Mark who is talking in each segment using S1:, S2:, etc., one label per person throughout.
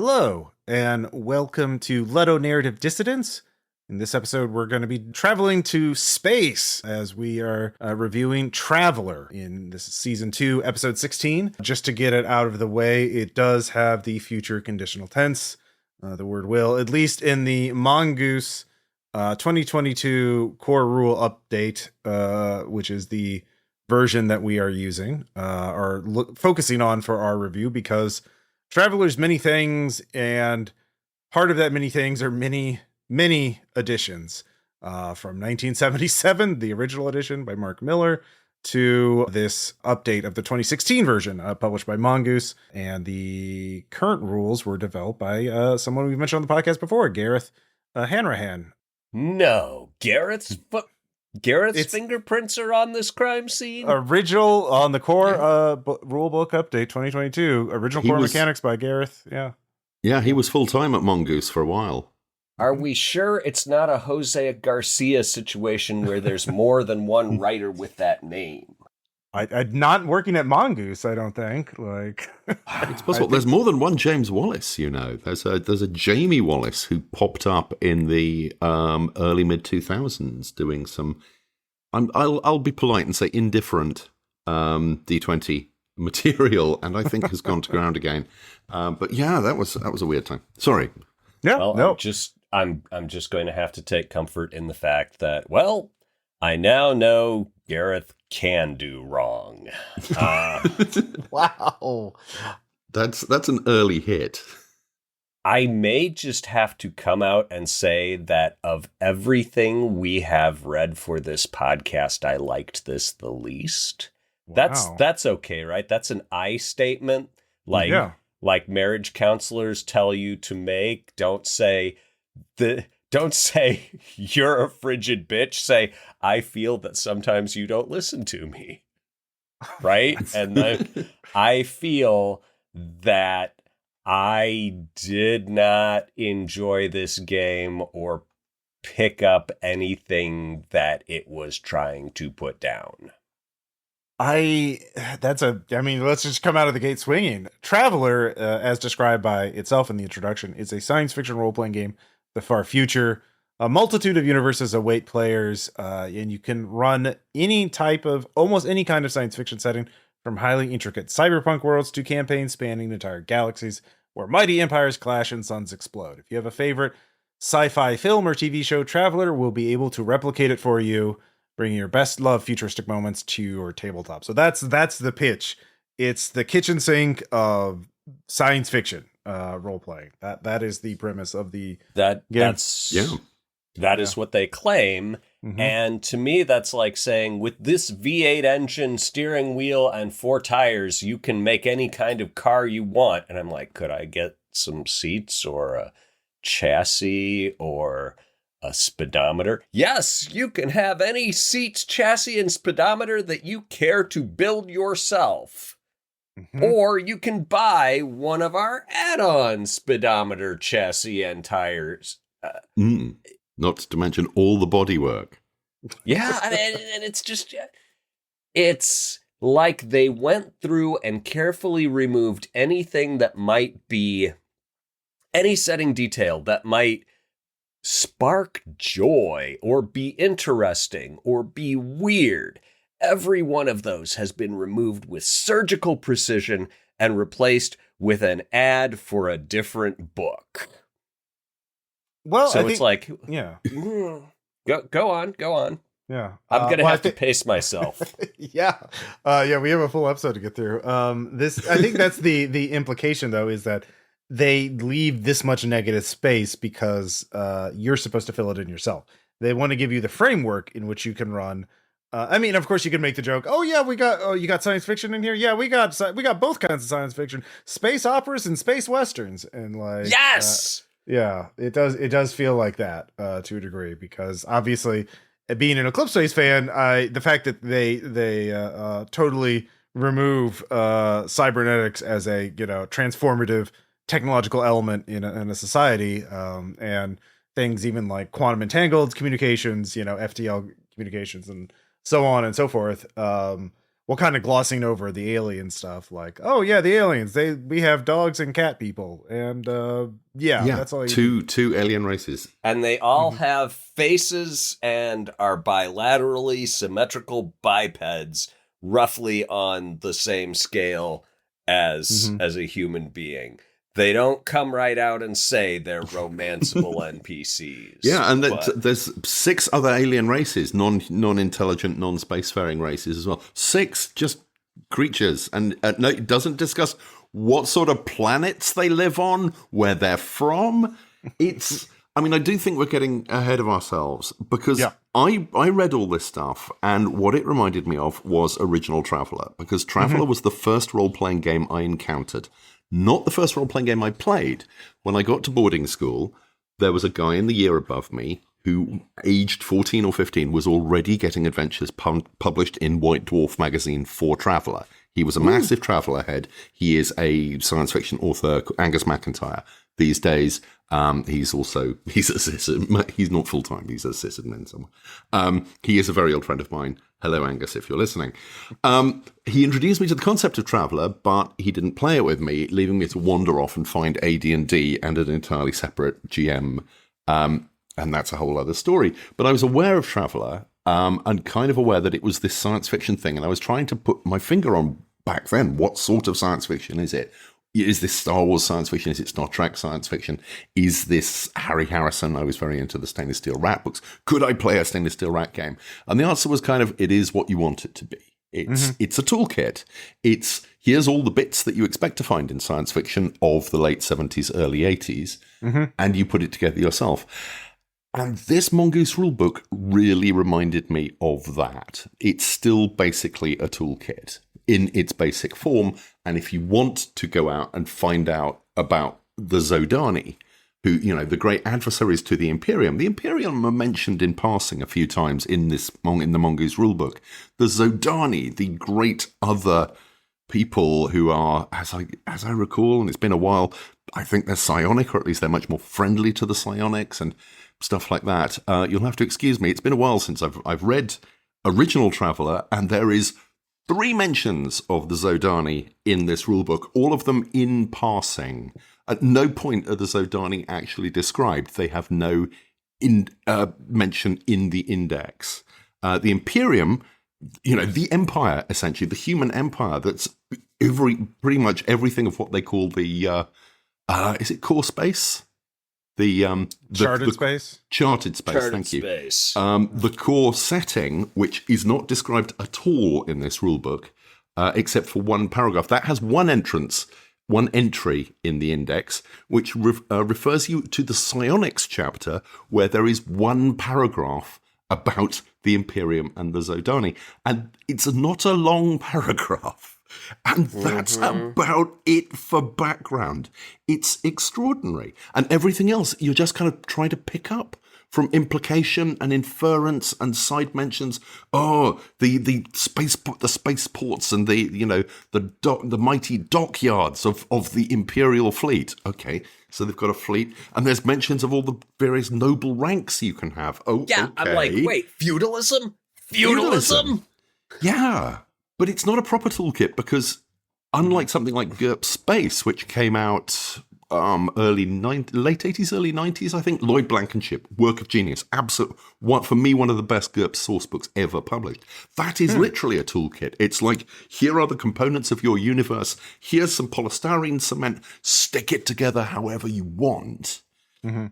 S1: Hello, and welcome to Ludonarrative Dissidents. In this episode, we're going to be traveling to space as we are reviewing Traveller in this season 2, episode 16. Just to get it out of the way, it does have the future conditional tense, the word will, at least in the Mongoose 2022 core rule update, which is the version that we are using, focusing on for our review, because Traveller's many things, and part of that many things are many editions, from 1977, the original edition by Mark Miller, to this update of the 2016 version, published by Mongoose. And the current rules were developed by someone we've mentioned on the podcast before, Gareth Hanrahan.
S2: No, Gareth's fingerprints are on this crime scene.
S1: Original on the core rulebook update 2022. Original core mechanics by Gareth.
S3: Yeah, he was full-time at Mongoose for a while.
S2: Are we sure it's not a Jose Garcia situation where there's more than one writer with that name?
S1: I'm not working at Mongoose, I don't think.
S3: It's possible. There's more than one James Wallace, you know. There's a Jamie Wallace who popped up in the early mid-2000s doing some, I'll be polite and say indifferent D20 material, and I think has gone to ground again. But yeah, that was a weird time. Sorry.
S1: Yeah,
S2: well,
S1: no.
S2: I'm just going to have to take comfort in the fact that, well, I now know Gareth can do wrong.
S1: Wow.
S3: That's an early hit.
S2: I may just have to come out and say that of everything we have read for this podcast, I liked this the least.
S1: Wow.
S2: That's okay, right? That's an I statement. Like marriage counselors tell you to make. Don't say you're a frigid bitch. Say, I feel that sometimes you don't listen to me. Right? And then I feel that I did not enjoy this game or pick up anything that it was trying to put down.
S1: Let's just come out of the gate swinging. Traveller, as described by itself in the introduction, is a science fiction role-playing game, the far future. A multitude of universes await players, and you can run almost any kind of science fiction setting, from highly intricate cyberpunk worlds to campaigns spanning entire galaxies where mighty empires clash and suns explode. If you have a favorite sci-fi film or TV show, Traveller will be able to replicate it for you, bringing your best loved futuristic moments to your tabletop. So that's the pitch. It's the kitchen sink of science fiction role playing. That is the premise of the game.
S2: That is what they claim. Mm-hmm. And to me, that's like saying, with this V8 engine, steering wheel, and 4 tires, you can make any kind of car you want. And I'm like, could I get some seats or a chassis or a speedometer? Yes, you can have any seats, chassis, and speedometer that you care to build yourself. Mm-hmm. Or you can buy one of our add-on speedometer, chassis, and tires.
S3: Not to mention all the bodywork.
S2: Yeah, and it's like they went through and carefully removed anything that might be, any setting detail that might spark joy or be interesting or be weird. Every one of those has been removed with surgical precision and replaced with an ad for a different book.
S1: Well,
S2: so it's like,
S1: yeah,
S2: go on.
S1: Yeah,
S2: I'm gonna have to pace myself.
S1: Yeah, we have a full episode to get through. I think that's the implication, though, is that they leave this much negative space because you're supposed to fill it in yourself. They want to give you the framework in which you can run. Of course, you can make the joke. Oh yeah, you got science fiction in here. Yeah, we got both kinds of science fiction, space operas and space westerns, and
S2: yes.
S1: Yeah, it does feel like that to a degree, because obviously, being an Eclipse Space fan, the fact that they totally remove cybernetics as a transformative technological element in a society, and things even like quantum entangled communications, FTL communications, and so on and so forth. well, kind of glossing over the alien stuff, like, oh yeah, the aliens, we have dogs and cat people, and that's all.
S3: Two alien races,
S2: and they all have faces and are bilaterally symmetrical bipeds, roughly on the same scale as a human being. They don't come right out and say they're romanceable NPCs.
S3: Yeah, and there's 6 other alien races, non-intelligent, non-spacefaring races as well. 6 just creatures, and no, it doesn't discuss what sort of planets they live on, where they're from. I mean, I do think we're getting ahead of ourselves, because I read all this stuff, and what it reminded me of was original Traveller, because Traveller was the first role-playing game I encountered. Not the first role-playing game I played. When I got to boarding school, there was a guy in the year above me who, aged 14 or 15, was already getting adventures published in White Dwarf magazine for Traveller. He was a massive Traveller head. He is a science fiction author, Angus MacIntyre. These days, he's a sysadmin. He's not full-time. He's a sysadmin somewhere. He is a very old friend of mine. Hello, Angus, if you're listening. He introduced me to the concept of Traveller, but he didn't play it with me, leaving me to wander off and find AD&D and an entirely separate GM. And that's a whole other story. But I was aware of Traveller, and kind of aware that it was this science fiction thing. And I was trying to put my finger on, back then, what sort of science fiction is it? Is this Star Wars science fiction? Is it Star Trek science fiction? Is this Harry Harrison? I was very into the Stainless Steel Rat books. Could I play a Stainless Steel Rat game? And the answer was kind of, it is what you want it to be. It's a toolkit. Here's all the bits that you expect to find in science fiction of the late 70s, early 80s, and you put it together yourself. And this Mongoose rulebook really reminded me of that. It's still basically a toolkit in its basic form. And if you want to go out and find out about the Zodani, who, the great adversaries to the Imperium are mentioned in passing a few times in the Mongoose rulebook. The Zodani, the great other people who are, as I recall, and it's been a while, I think they're psionic, or at least they're much more friendly to the psionics and stuff like that. You'll have to excuse me. It's been a while since I've read original Traveller, and there is 3 mentions of the Zodani in this rulebook, all of them in passing. At no point are the Zodani actually described. They have no mention in the index. The Imperium, the Empire, essentially, the human empire, that's pretty much everything of what they call the, is it core space?
S1: Charted space?
S3: Charted space, thank you. The core setting, which is not described at all in this rulebook, except for one paragraph. That has one entry in the index, which refers you to the psionics chapter, where there is one paragraph about the Imperium and the Zodani. And it's not a long paragraph. And that's about it for background. It's extraordinary. And everything else, you're just kind of trying to pick up from implication and inference and side mentions. Oh, the spaceports and the mighty dockyards of the Imperial fleet. Okay, so they've got a fleet, and there's mentions of all the various noble ranks you can have. Oh,
S2: yeah.
S3: Okay.
S2: I'm like, wait, feudalism? Feudalism?
S3: Yeah. But it's not a proper toolkit, because unlike something like GURPS Space, which came out late 80s, early 90s, I think, Lloyd Blankenship, work of genius. Absolute, for me, one of the best GURPS source books ever published. That is literally a toolkit. It's like, here are the components of your universe. Here's some polystyrene cement. Stick it together however you want. The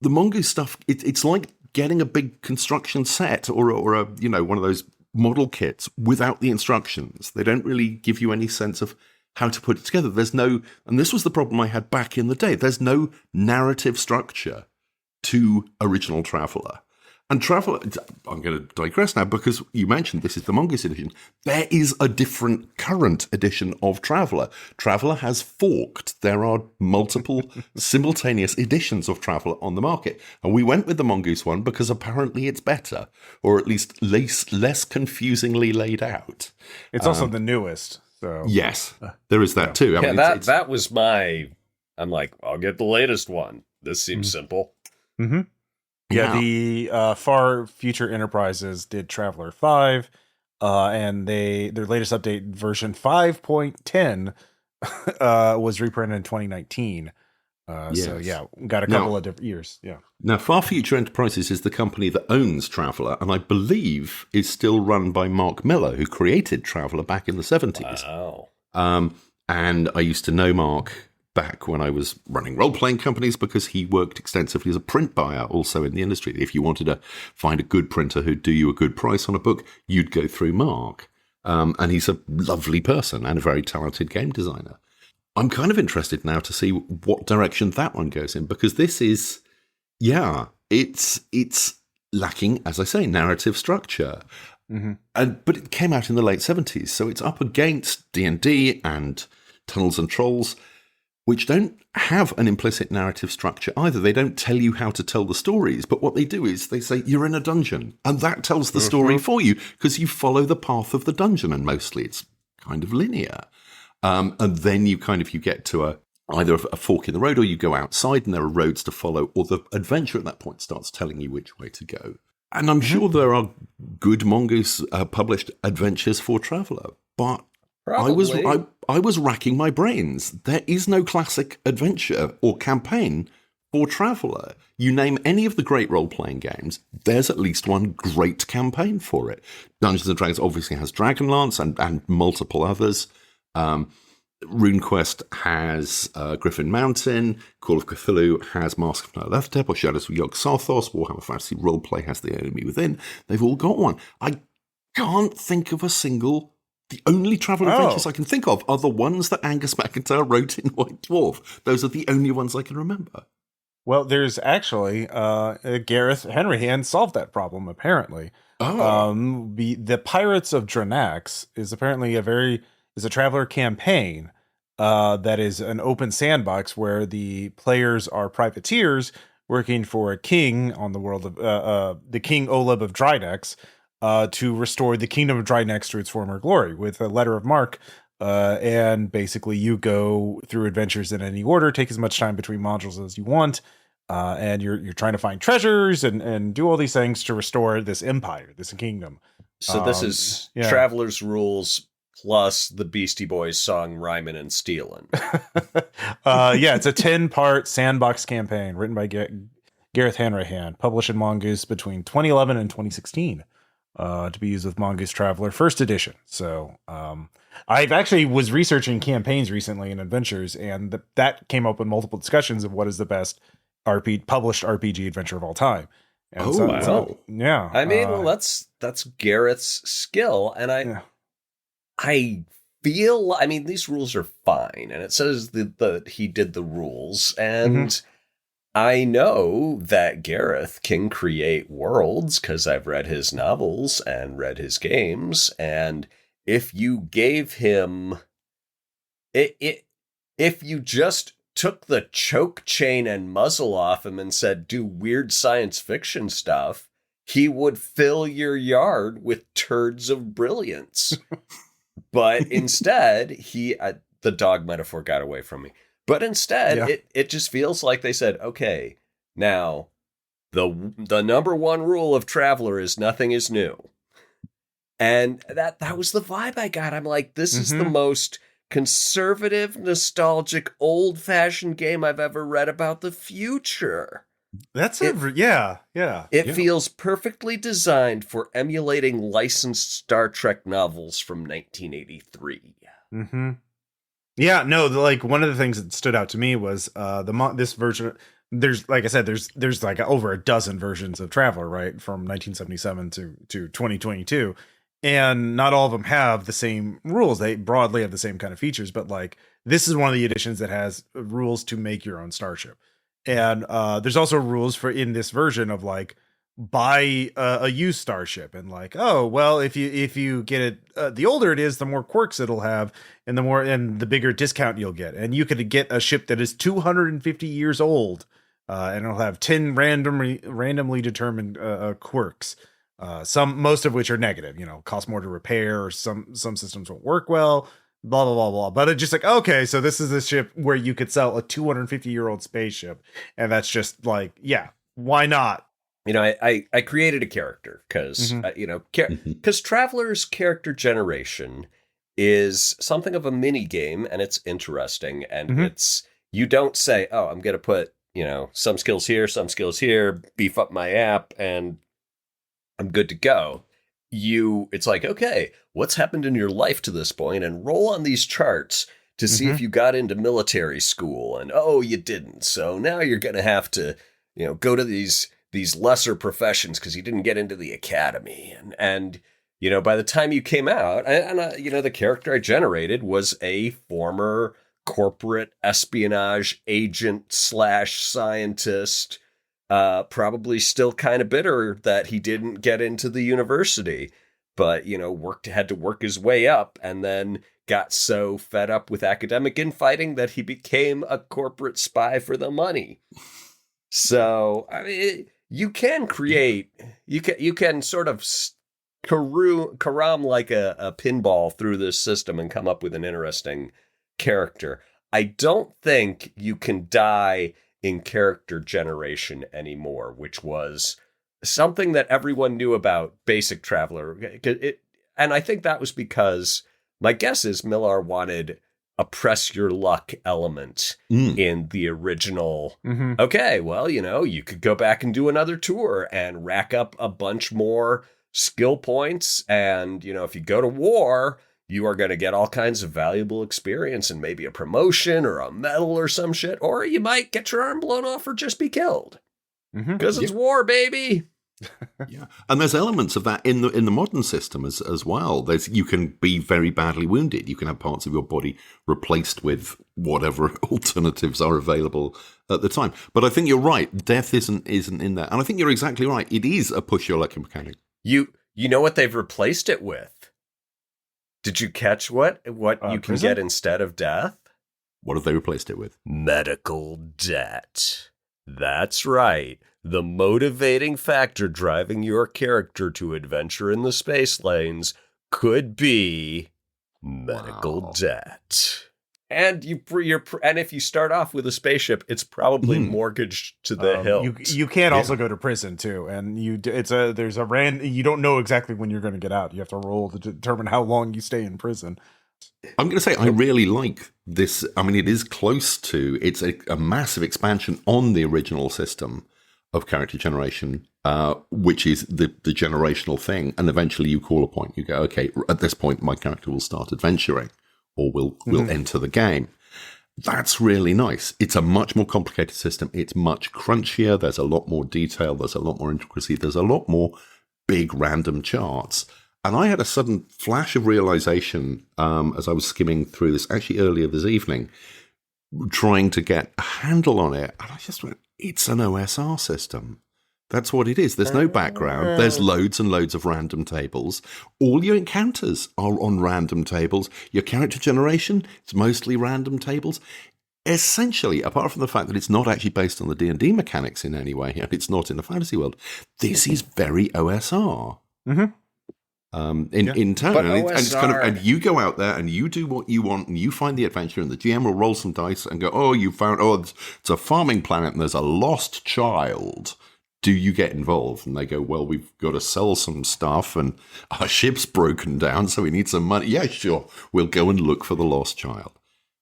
S3: Mongoose stuff, it's like getting a big construction set or a one of those model kits without the instructions. They don't really give you any sense of how to put it together. There's no, and this was the problem I had back in the day, there's no narrative structure to original Traveller. And Traveller, I'm going to digress now, because you mentioned this is the Mongoose edition. There is a different current edition of Traveller. Traveller has forked. There are multiple simultaneous editions of Traveller on the market. And we went with the Mongoose one because apparently it's better, or at least less confusingly laid out.
S1: It's also the newest. So
S3: yes, there is that too.
S2: I mean, that was my, I'm like, I'll get the latest one. This seems simple.
S1: Yeah, the Far Future Enterprises did Traveller 5. and their latest update, version 5.10, was reprinted in 2019.
S3: Yes.
S1: So yeah, got a couple of different years. Yeah.
S3: Now, Far Future Enterprises is the company that owns Traveller, and I believe is still run by Mark Miller, who created Traveller back in the 70s.
S2: Wow.
S3: And I used to know Mark back when I was running role-playing companies because he worked extensively as a print buyer also in the industry. If you wanted to find a good printer who'd do you a good price on a book, you'd go through Mark. And he's a lovely person and a very talented game designer. I'm kind of interested now to see what direction that one goes in, because this is, it's lacking, as I say, narrative structure. But it came out in the late 70s, so it's up against D&D and Tunnels and Trolls, which don't have an implicit narrative structure either. They don't tell you how to tell the stories, but what they do is they say, you're in a dungeon, and that tells the story for you, because you follow the path of the dungeon, and mostly it's kind of linear. And then you get to either a fork in the road, or you go outside and there are roads to follow, or the adventure at that point starts telling you which way to go. And I'm sure there are good Mongoose published adventures for Traveller, but I was racking my brains. There is no classic adventure or campaign for Traveller. You name any of the great role-playing games, there's at least one great campaign for it. Dungeons & Dragons obviously has Dragonlance and multiple others. RuneQuest has Griffin Mountain. Call of Cthulhu has Mask of Nyarlathotep or Shadows of Yog-Sothoth. Warhammer Fantasy Roleplay has The Enemy Within. They've all got one. I can't think of a single. The only Traveller adventures I can think of are the ones that Angus MacIntyre wrote in White Dwarf. Those are the only ones I can remember.
S1: Well, there's actually Gareth Henryhand solved that problem, apparently. The Pirates of Dranax is apparently is a Traveller campaign that is an open sandbox where the players are privateers working for a king on the world of the King Oleb of Drynex to restore the kingdom of Drynex to its former glory with a letter of marque. And basically you go through adventures in any order, take as much time between modules as you want. And you're trying to find treasures and do all these things to restore this empire, this kingdom.
S2: So this is Traveller's Rules plus the Beastie Boys song Rhymin' and Stealin'.
S1: It's a 10-part sandbox campaign written by Gareth Hanrahan, published in Mongoose between 2011 and 2016, to be used with Mongoose Traveller First Edition. So I've actually was researching campaigns recently in adventures, and that came up in multiple discussions of what is the best published RPG adventure of all time. And yeah.
S2: I mean, that's Gareth's skill, and I feel, these rules are fine, and it says that he did the rules, and I know that Gareth can create worlds because I've read his novels and read his games, and if you gave him if you just took the choke chain and muzzle off him and said, do weird science fiction stuff, he would fill your yard with turds of brilliance. But instead, the dog metaphor got away from me. But instead, it just feels like they said, okay, now the number one rule of Traveller is nothing is new. And that was the vibe I got. I'm like, this is the most conservative, nostalgic, old-fashioned game I've ever read about the future. It feels perfectly designed for emulating licensed Star Trek novels from 1983.
S1: Yeah, no, one of the things that stood out to me was this version. There's, like I said, there's like over a dozen versions of Traveller, right, from 1977 to 2022. And not all of them have the same rules. They broadly have the same kind of features, but this is one of the editions that has rules to make your own starship. And there's also rules for in this version of buy a used starship, and if you get it, the older it is, the more quirks it'll have, and the bigger discount you'll get. And you could get a ship that is 250 years old, and it'll have 10 randomly determined quirks. Most of which are negative, cost more to repair, or some systems won't work well, blah, blah, blah, blah. But it's just okay, so this is a ship where you could sell a 250-year-old spaceship. And that's just why not?
S2: I created a character because, because Traveller's character generation is something of a mini game, and it's interesting. And you don't say, oh, I'm going to put, some skills here, beef up my app, and I'm good to go. It's like, okay, what's happened in your life to this point, and roll on these charts to see if you got into military school, and you didn't. So now you're going to have to, go to these lesser professions because you didn't get into the academy. And by the time you came out, the character I generated was a former corporate espionage agent / scientist, probably still kind of bitter that he didn't get into the university, but, had to work his way up, and then got so fed up with academic infighting that he became a corporate spy for the money. So, you can create, you can sort of karam like a pinball through this system and come up with an interesting character. I don't think you can die in character generation anymore, which was something that everyone knew about basic Traveller. And I think that was because my guess is Millar wanted a press your luck element in the original. Okay, well, you could go back and do another tour and rack up a bunch more skill points. And, if you go to war, you are going to get all kinds of valuable experience and maybe a promotion or a medal or some shit. Or you might get your arm blown off or just be killed. Because it's war, baby.
S3: Yeah, and there's elements of that in the modern system as well. You can be very badly wounded. You can have parts of your body replaced with whatever alternatives are available at the time. But I think you're right. Death isn't in there, and I think you're exactly right. It is a push your luck mechanic.
S2: You know what they've replaced it with? Did you catch what you can get instead of death?
S3: What have they replaced it with?
S2: Medical debt. That's right. The motivating factor driving your character to adventure in the space lanes could be medical debt. And if you start off with a spaceship, it's probably mortgaged to the hilt.
S1: You can also go to prison too, and you don't know exactly when you're going to get out. You have to roll to determine how long you stay in prison.
S3: I'm going to say I really like this. I mean, it is close to, it's a massive expansion on the original system of character generation, which is the generational thing. And eventually you call a point. You go, okay, at this point, my character will start adventuring or will enter the game. That's really nice. It's a much more complicated system. It's much crunchier. There's a lot more detail. There's a lot more intricacy. There's a lot more big random charts. And I had a sudden flash of realization as I was skimming through this, actually earlier this evening, trying to get a handle on it. And I just went, it's an OSR system. That's what it is. There's no background. There's loads and loads of random tables. All your encounters are on random tables. Your character generation, it's mostly random tables. Essentially, apart from the fact that it's not actually based on the D&D mechanics in any way, and it's not in a fantasy world, this is very OSR. In turn, and it's kind of, and you go out there and you do what you want and you find the adventure, and the GM will roll some dice and go, it's a farming planet and there's a lost child. Do you get involved? And they go, well, we've got to sell some stuff and our ship's broken down, so we need some money. Yeah, sure. We'll go and look for the lost child.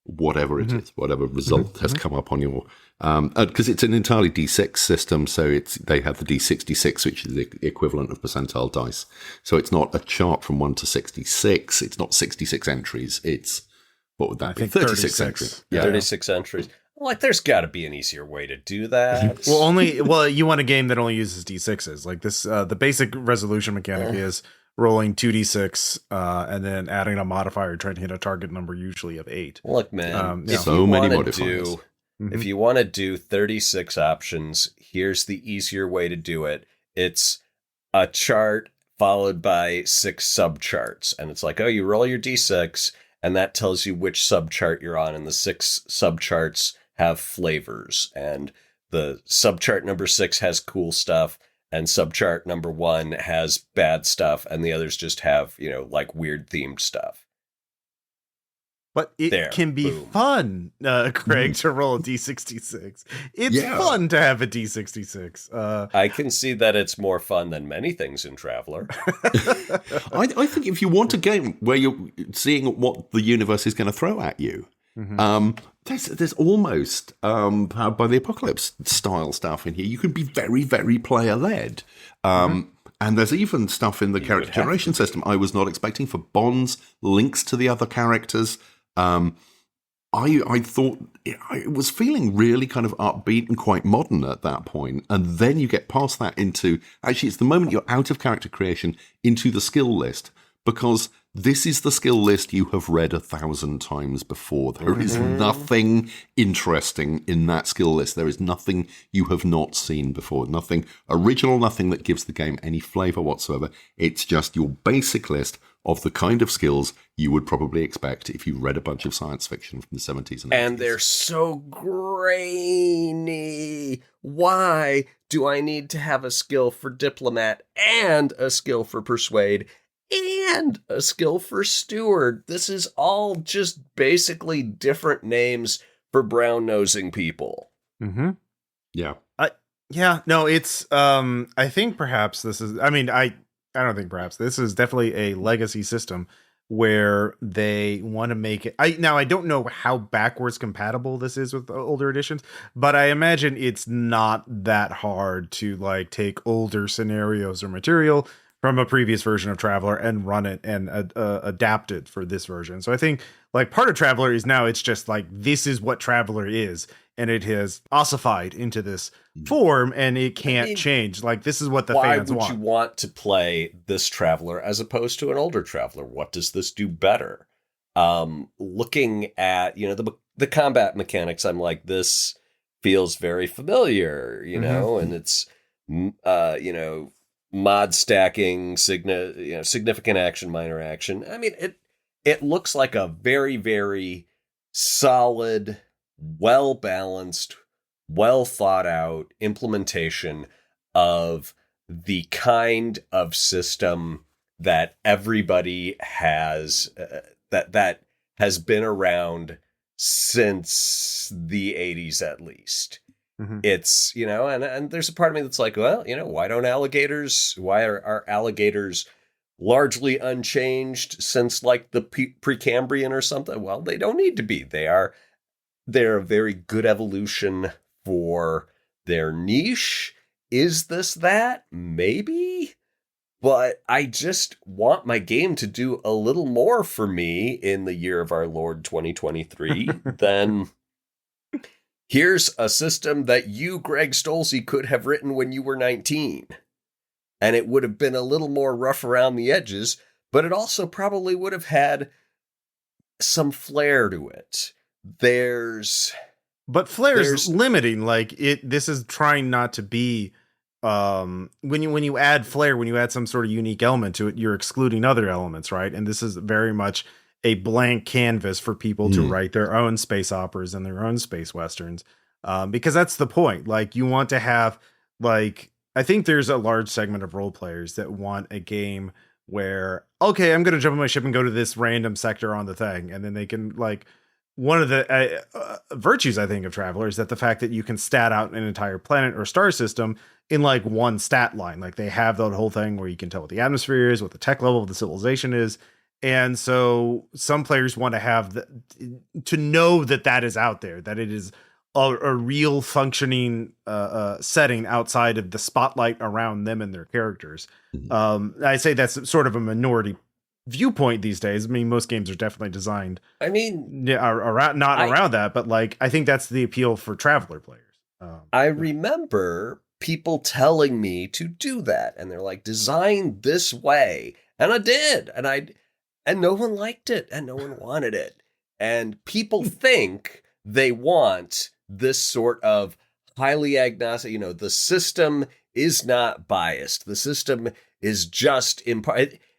S3: Whatever it is, whatever result has come up on your, because it's an entirely D6 system, so they have the D66, which is the equivalent of percentile dice. So it's not a chart from 1 to 66. It's not 66 entries. It's, what would that be? 36 entries.
S2: Yeah, 36 entries. Like, there's got to be an easier way to do that.
S1: Well, you want a game that only uses D6s. Like this, the basic resolution mechanic is rolling 2d6 and then adding a modifier, trying to hit a target number, usually of 8.
S2: Look, man,
S3: so many modifiers.
S2: If you want to do 36 options, here's the easier way to do it. It's a chart followed by 6 subcharts. And it's like, you roll your d6, and that tells you which subchart you're on. And the 6 subcharts have flavors. And the subchart number 6 has cool stuff, and subchart number 1 has bad stuff, and the others just have, like weird themed stuff.
S1: But it
S2: There,
S1: can be
S2: boom.
S1: fun, Craig, to roll a D66. It's fun to have a D66.
S2: I can see that it's more fun than many things in Traveller.
S3: I think if you want a game where you're seeing what the universe is going to throw at you, there's almost Powered by the Apocalypse style stuff in here. You can be very, very player-led. And there's even stuff in the character generation system I was not expecting for bonds, links to the other characters. I thought it was feeling really kind of upbeat and quite modern at that point. And then you get past that into, actually, it's the moment you're out of character creation into the skill list, because this is the skill list you have read 1,000 times before. There is nothing interesting in that skill list. There is nothing you have not seen before. Nothing original, nothing that gives the game any flavor whatsoever. It's just your basic list of the kind of skills you would probably expect if you read a bunch of science fiction from the 70s and 80s.
S2: And they're so grainy. Why do I need to have a skill for diplomat and a skill for persuade and a skill for steward? This is all just basically different names for brown-nosing people.
S3: Yeah.
S1: No, it's, I think perhaps this is, I don't think perhaps this is definitely a legacy system where they want to make it. I don't know how backwards compatible this is with older editions, but I imagine it's not that hard to like take older scenarios or material from a previous version of Traveller and run it and adapt it for this version. So I think like part of Traveller is now it's just like, this is what Traveller is. And it has ossified into this form, and it can't change. Like, this is what the fans want.
S2: Why would you want to play this Traveller as opposed to an older Traveller? What does this do better? Looking at, the combat mechanics, I'm like, this feels very familiar, and it's, mod stacking, significant action, minor action. I mean, it looks like a very, very solid, well-balanced, well-thought-out implementation of the kind of system that everybody has, that has been around since the 80s at least. It's, and there's a part of me that's like, well, why are alligators largely unchanged since like the Precambrian or something? Well, they don't need to be. They're a very good evolution for their niche. Is this that? Maybe. But I just want my game to do a little more for me in the year of our Lord 2023 than here's a system that you, Greg Stolze, could have written when you were 19. And it would have been a little more rough around the edges, but it also probably would have had some flair to it.
S1: But flair is limiting. Like this is trying not to be when you add flair, when you add some sort of unique element to it, you're excluding other elements, right? And this is very much a blank canvas for people to write their own space operas and their own space westerns, because that's the point. Like you want to have, like, I think there's a large segment of role players that want a game where, okay, I'm going to jump on my ship and go to this random sector on the thing, and then they can like. One of the virtues, I think, of Traveller is that the fact that you can stat out an entire planet or star system in like one stat line. Like they have that whole thing where you can tell what the atmosphere is, what the tech level of the civilization is. And so some players want to have to know that is out there, that it is a real functioning setting outside of the spotlight around them and their characters. I say that's sort of a minority viewpoint these days. I mean, most games are definitely designed. I mean, around that, but like I think that's the appeal for Traveller players.
S2: I remember people telling me to do that, and they're like, "Design this way," and I did, and no one liked it, and no one wanted it, and people think they want this sort of highly agnostic. The system is not biased. The system is just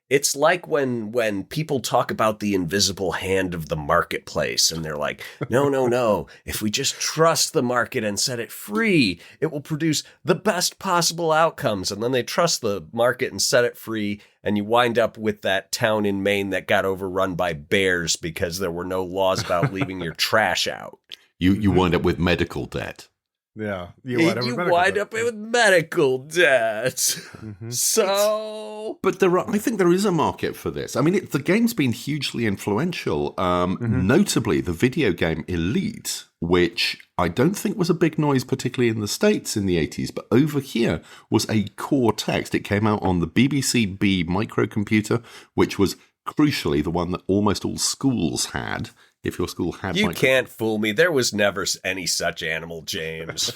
S2: It's like when people talk about the invisible hand of the marketplace and they're like, no. If we just trust the market and set it free, it will produce the best possible outcomes. And then they trust the market and set it free. And you wind up with that town in Maine that got overrun by bears because there were no laws about leaving your trash out.
S3: You wind up with medical debt.
S1: Yeah.
S2: You wind up with medical debt. Mm-hmm. So...
S3: But I think there is a market for this. I mean, the game's been hugely influential. Notably, the video game Elite, which I don't think was a big noise, particularly in the States in the 80s, but over here was a core text. It came out on the BBC B microcomputer, which was crucially the one that almost all schools had. If your school had,
S2: you can't fool me. There was never any such animal, James.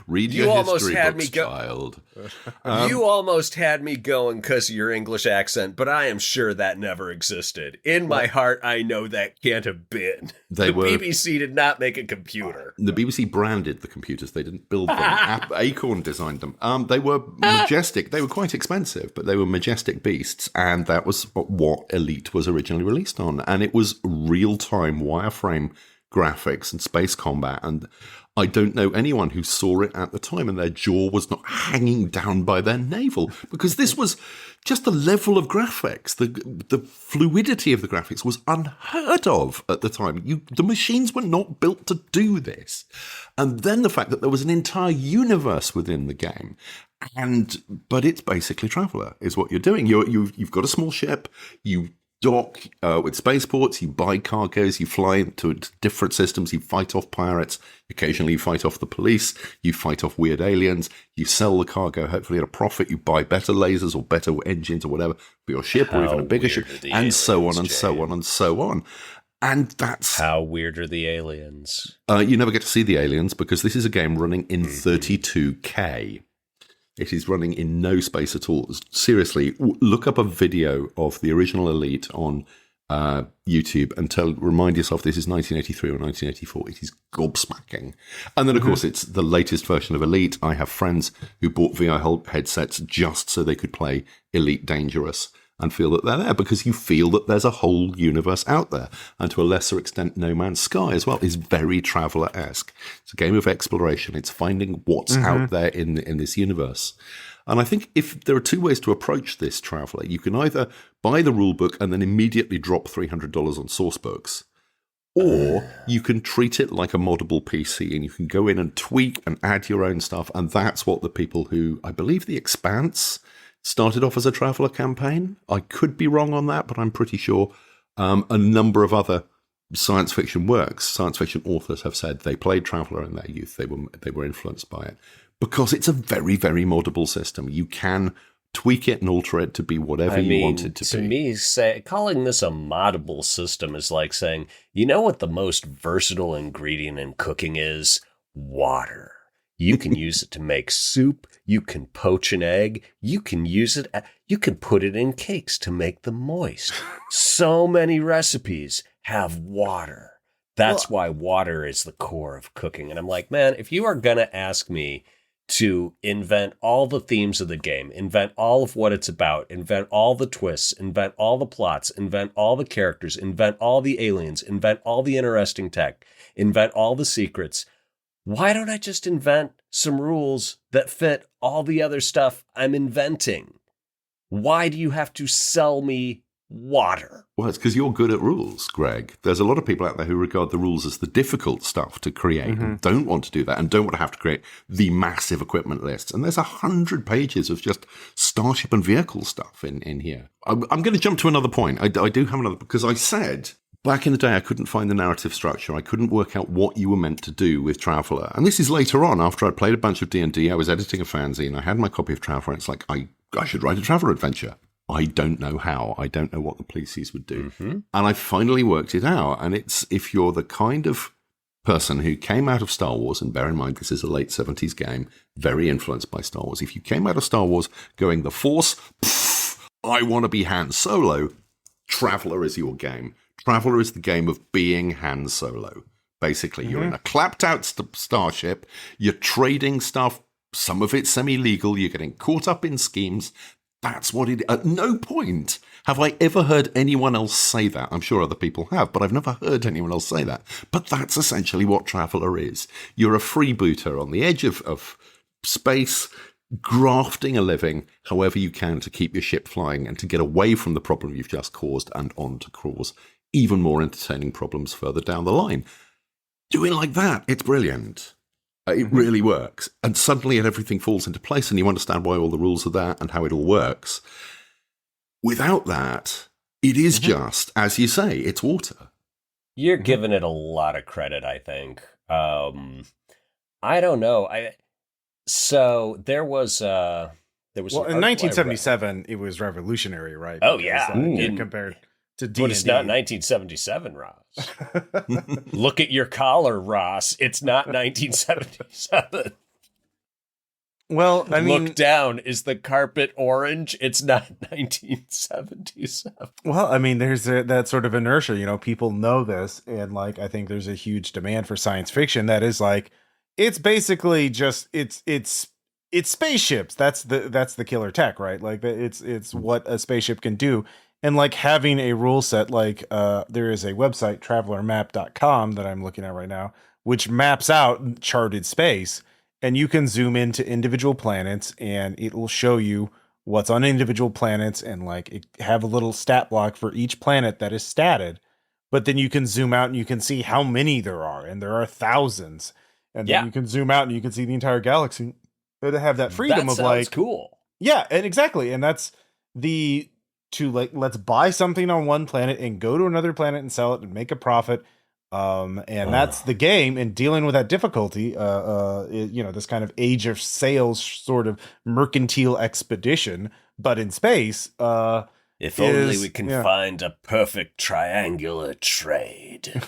S3: Read your history books, child.
S2: You almost had me going because of your English accent, but I am sure that never existed. In my heart, I know that can't have been. The BBC did not make a computer.
S3: The BBC branded the computers. They didn't build them. Acorn designed them. They were majestic. They were quite expensive, but they were majestic beasts, and that was what Elite was originally released on. And it was real-time wireframe graphics and space combat, and I don't know anyone who saw it at the time and their jaw was not hanging down by their navel, because this was just the level of graphics, the fluidity of the graphics was unheard of at the time. The machines were not built to do this. And then the fact that there was an entire universe within the game. But it's basically Traveller is what you're doing. You've got a small ship, you dock with spaceports, you buy cargoes, you fly into different systems, you fight off pirates, occasionally you fight off the police, you fight off weird aliens, you sell the cargo, hopefully at a profit, you buy better lasers or better engines or whatever for your ship or even a bigger ship, and so on and so on and so on. And that's...
S2: How weird are the aliens?
S3: You never get to see the aliens because this is a game running in 32K. It is running in no space at all. Seriously, look up a video of the original Elite on YouTube and remind yourself this is 1983 or 1984. It is gobsmacking. And then, of course, it's the latest version of Elite. I have friends who bought VR headsets just so they could play Elite Dangerous and feel that they're there, because you feel that there's a whole universe out there. And to a lesser extent, No Man's Sky as well is very Traveller-esque. It's a game of exploration. It's finding what's out there in this universe. And I think if there are two ways to approach this Traveller, you can either buy the rulebook and then immediately drop $300 on source books, or you can treat it like a moddable PC and you can go in and tweak and add your own stuff. And that's what the people who, I believe The Expanse started off as a Traveller campaign. I could be wrong on that, but I'm pretty sure a number of other science fiction authors have said they played Traveller in their youth. They were influenced by it because it's a very, very moddable system. You can tweak it and alter it to be whatever you want it to be.
S2: To me, calling this a moddable system is like saying, you know what the most versatile ingredient in cooking is? Water. You can use it to make soup. You can poach an egg. You can you can put it in cakes to make them moist. So many recipes have water. That's why water is the core of cooking. And I'm like, man, if you are going to ask me to invent all the themes of the game, invent all of what it's about, invent all the twists, invent all the plots, invent all the characters, invent all the aliens, invent all the interesting tech, invent all the secrets, why don't I just invent some rules that fit all the other stuff I'm inventing? Why do you have to sell me water?
S3: Well, it's because you're good at rules, Greg. There's a lot of people out there who regard the rules as the difficult stuff to create and don't want to do that and don't want to have to create the massive equipment lists. And there's 100 pages of just starship and vehicle stuff in here. I'm going to jump to another point. I do have another, because I said... Back in the day, I couldn't find the narrative structure. I couldn't work out what you were meant to do with Traveller. And this is later on, after I'd played a bunch of D&D, I was editing a fanzine, I had my copy of Traveller, and it's like, I should write a Traveller adventure. I don't know how. I don't know what the policies would do. And I finally worked it out. And it's, if you're the kind of person who came out of Star Wars, and bear in mind, this is a late 70s game, very influenced by Star Wars. If you came out of Star Wars going, the Force, I want to be Han Solo, Traveller is your game. Traveller is the game of being Han Solo. Basically, you're in a clapped-out starship, you're trading stuff, some of it semi-legal, you're getting caught up in schemes. That's what it. At no point have I ever heard anyone else say that. I'm sure other people have, but I've never heard anyone else say that. But that's essentially what Traveller is. You're a freebooter on the edge of space, grafting a living however you can to keep your ship flying and to get away from the problem you've just caused and on to cause even more entertaining problems further down the line. Doing like that, it's brilliant. It really works. And suddenly everything falls into place and you understand why all the rules are there and how it all works. Without that, it is just, as you say, it's water.
S2: You're giving it a lot of credit, I think. I don't know. So there was
S1: well, in 1977 it was revolutionary, right?
S2: Oh,
S1: because,
S2: yeah.
S1: Compared to D&D.
S2: But it's not 1977, Ross. Look at your collar, Ross. It's not 1977.
S1: Well, I mean,
S2: look down. Is the carpet orange? It's not 1977.
S1: Well, I mean, there's that sort of inertia, you know, people know this. And like, I think there's a huge demand for science fiction that is like, it's basically just, it's spaceships. That's the killer tech, right? Like it's what a spaceship can do. And like having a rule set, like there is a website, travellermap.com, that I'm looking at right now, which maps out charted space. And you can zoom into individual planets and it will show you what's on individual planets and like have a little stat block for each planet that is statted. But then you can zoom out and you can see how many there are. And there are thousands. And then you can zoom out and you can see the entire galaxy. To have that freedom
S2: that
S1: of like,
S2: cool.
S1: Yeah, and exactly. And that's let's buy something on one planet and go to another planet and sell it and make a profit. And that's the game, and dealing with that difficulty, this kind of age of sales sort of mercantile expedition, but in space.
S2: If only we can find a perfect triangular trade.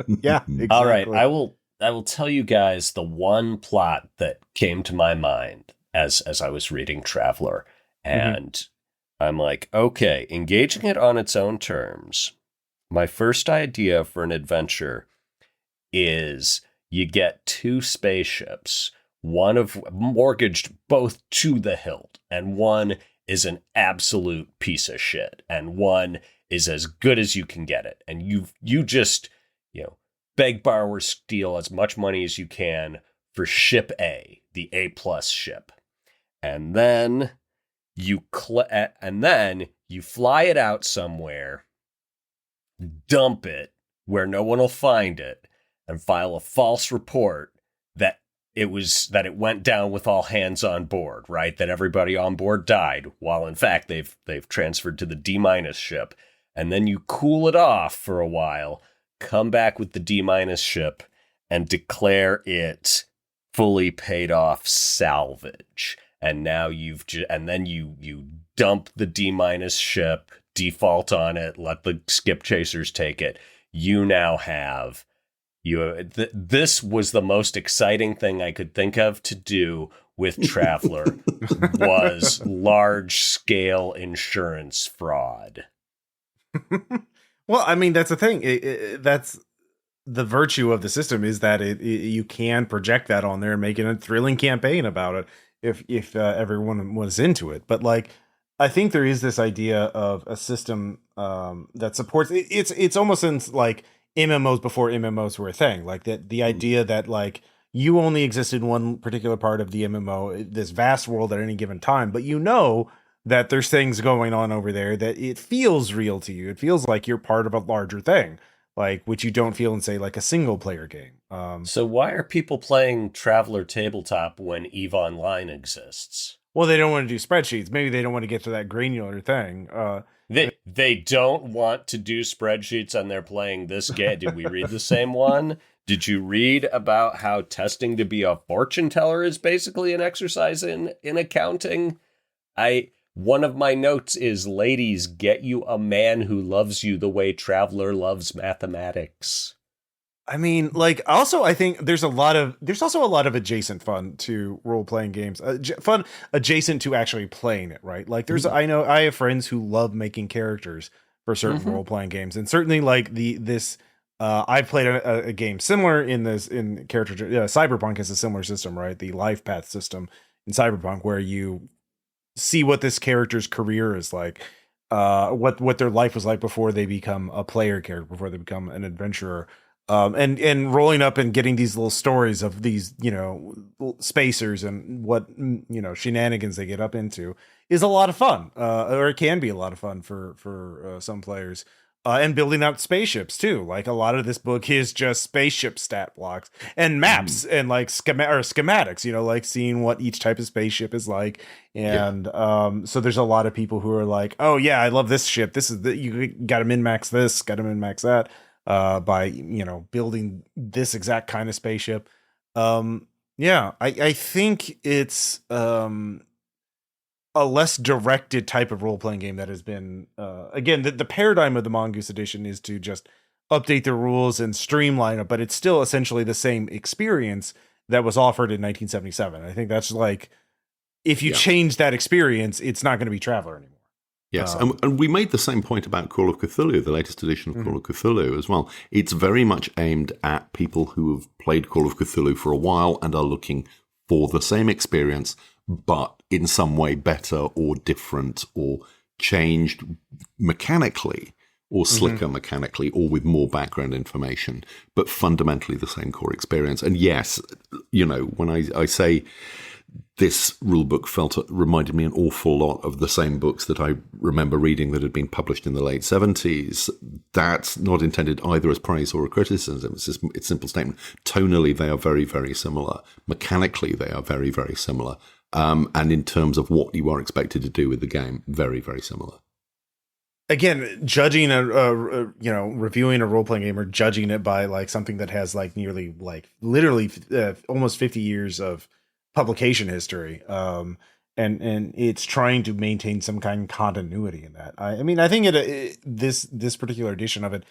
S1: Yeah, exactly.
S2: All right, I will tell you guys the one plot that came to my mind as I was reading Traveller, and I'm like, okay, engaging it on its own terms. My first idea for an adventure is you get two spaceships, one of mortgaged both to the hilt, and one is an absolute piece of shit, and one is as good as you can get it. And you just, beg, borrow, or steal as much money as you can for ship A, the A+ ship. And then you fly it out somewhere, dump it where no one will find it, and file a false report that it went down with all hands on board, right? That everybody on board died, while in fact they've transferred to the D- ship. And then you cool it off for a while, come back with the D- ship, and declare it fully paid off salvage. And now you dump the D- ship, default on it, let the skip chasers take it. You now have this was the most exciting thing I could think of to do with Traveller was large scale insurance fraud.
S1: Well, I mean, that's the thing. That's the virtue of the system, is that you can project that on there and make it a thrilling campaign about it if everyone was into it. But like, I think there is this idea of a system that supports it's almost in like MMOs before MMOs were a thing. Like that the idea that like you only exist in one particular part of the MMO, this vast world at any given time, but that there's things going on over there that it feels real to you. It feels like you're part of a larger thing, like which you don't feel in, say, like a single player game.
S2: So why are people playing Traveller Tabletop when EVE Online exists?
S1: Well, they don't want to do spreadsheets. Maybe they don't want to get to that granular thing.
S2: They don't want to do spreadsheets and they're playing this game. Did we read the same one? Did you read about how testing to be a fortune teller is basically an exercise in accounting? One of my notes is, ladies, get you a man who loves you the way Traveller loves mathematics.
S1: I mean, like, also, I think there's also a lot of adjacent fun to role-playing games, fun adjacent to actually playing it, right? Like I have friends who love making characters for certain role-playing games. And certainly like I've played a game similar in character, Cyberpunk has a similar system, right? The life path system in Cyberpunk, where you see what this character's career is like, what their life was like before they become a player character, before they become an adventurer. And rolling up and getting these little stories of these, spacers and what, shenanigans they get up into is a lot of fun. Or it can be a lot of fun for some players. And building out spaceships too. Like a lot of this book is just spaceship stat blocks and maps and like schematics, like seeing what each type of spaceship is like. And so there's a lot of people who are like, oh yeah, I love this ship. This is you got to min-max this, got to min-max that by, building this exact kind of spaceship. I think it's a less directed type of role-playing game that has been again, the paradigm of the Mongoose edition is to just update the rules and streamline it, but it's still essentially the same experience that was offered in 1977. I think that's like, if you change that experience, it's not going to be Traveller anymore.
S3: Yes, and we made the same point about Call of Cthulhu, the latest edition of Call of Cthulhu as well. It's very much aimed at people who have played Call of Cthulhu for a while and are looking for the same experience, but in some way better or different or changed mechanically or slicker mechanically or with more background information, but fundamentally the same core experience. And yes, when I say this rulebook reminded me an awful lot of the same books that I remember reading that had been published in the late 70s. That's not intended either as praise or a criticism. It's a simple statement. Tonally, they are very, very similar. Mechanically, they are very, very similar. And in terms of what you are expected to do with the game, very, very similar.
S1: Again, judging reviewing a role-playing game or judging it by like something that has like nearly like literally almost 50 years of publication history, and it's trying to maintain some kind of continuity in that. I think this particular edition of it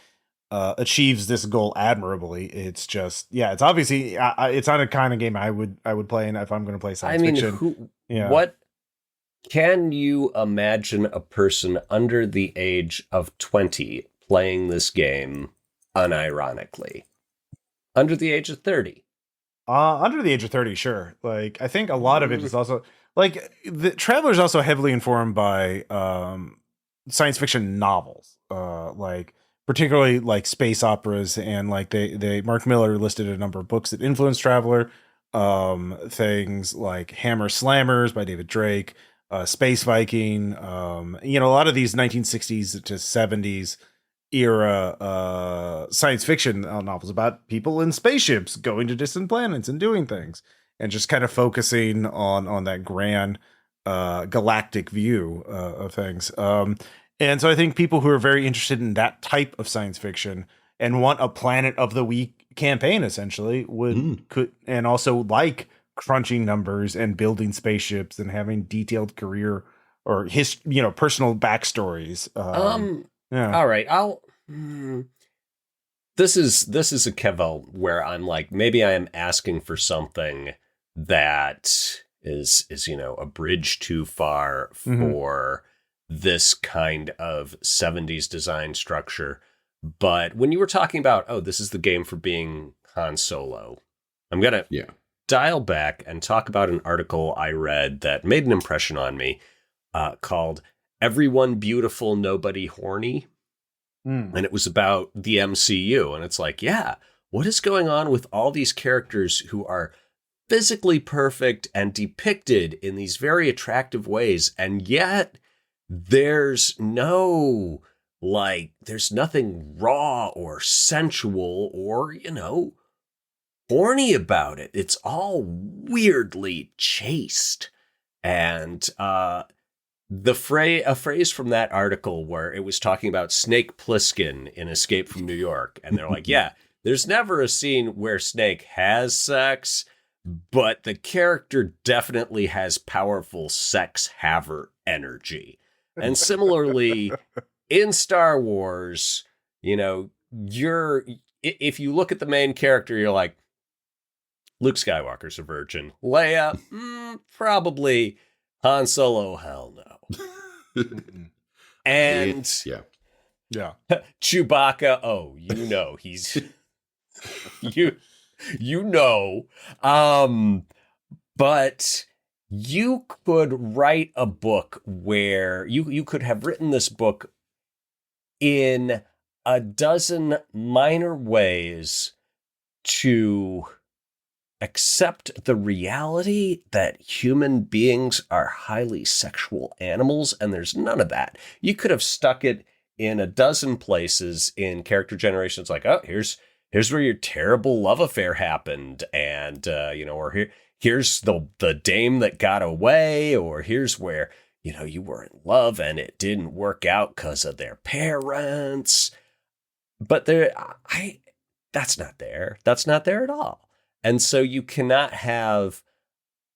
S1: achieves this goal admirably. It's just, it's obviously it's not a kind of game I would play in if I'm going to play science fiction.
S2: What can you imagine a person under the age of 20 playing this game unironically? Under the age of 30?
S1: Under the age of 30, sure. Like, I think a lot of it is also like the Traveller is also heavily informed by science fiction novels, like particularly like space operas, and like they Mark Miller listed a number of books that influenced Traveller. Things like Hammer Slammers by David Drake, Space Viking, a lot of these 1960s to 70s era science fiction novels about people in spaceships going to distant planets and doing things, and just kind of focusing on that grand galactic view of things. And so I think people who are very interested in that type of science fiction and want a Planet of the Week campaign essentially could, and also like crunching numbers and building spaceships and having detailed career or personal backstories.
S2: All right, This is a Kevel where I'm like, maybe I am asking for something that is a bridge too far for this kind of 70s design structure. But when you were talking about, this is the game for being Han Solo, I'm gonna dial back and talk about an article I read that made an impression on me, called "Everyone Beautiful, Nobody Horny." And it was about the MCU. And it's like, what is going on with all these characters who are physically perfect and depicted in these very attractive ways, and yet there's there's nothing raw or sensual or, horny about it. It's all weirdly chaste. And a phrase from that article where it was talking about Snake Plissken in Escape from New York. And they're like, there's never a scene where Snake has sex, but the character definitely has powerful sex haver energy. And similarly, in Star Wars, if you look at the main character, you're like, Luke Skywalker's a virgin. Leia, probably. Han Solo, hell no. And Chewbacca, he's but you could write a book where you could have written this book in a dozen minor ways to accept the reality that human beings are highly sexual animals, and there's none of that. You could have stuck it in a dozen places in character generations, like, oh, here's where your terrible love affair happened, and or here's the dame that got away, or here's where you were in love and it didn't work out because of their parents. But that's not there. That's not there at all. And so you cannot have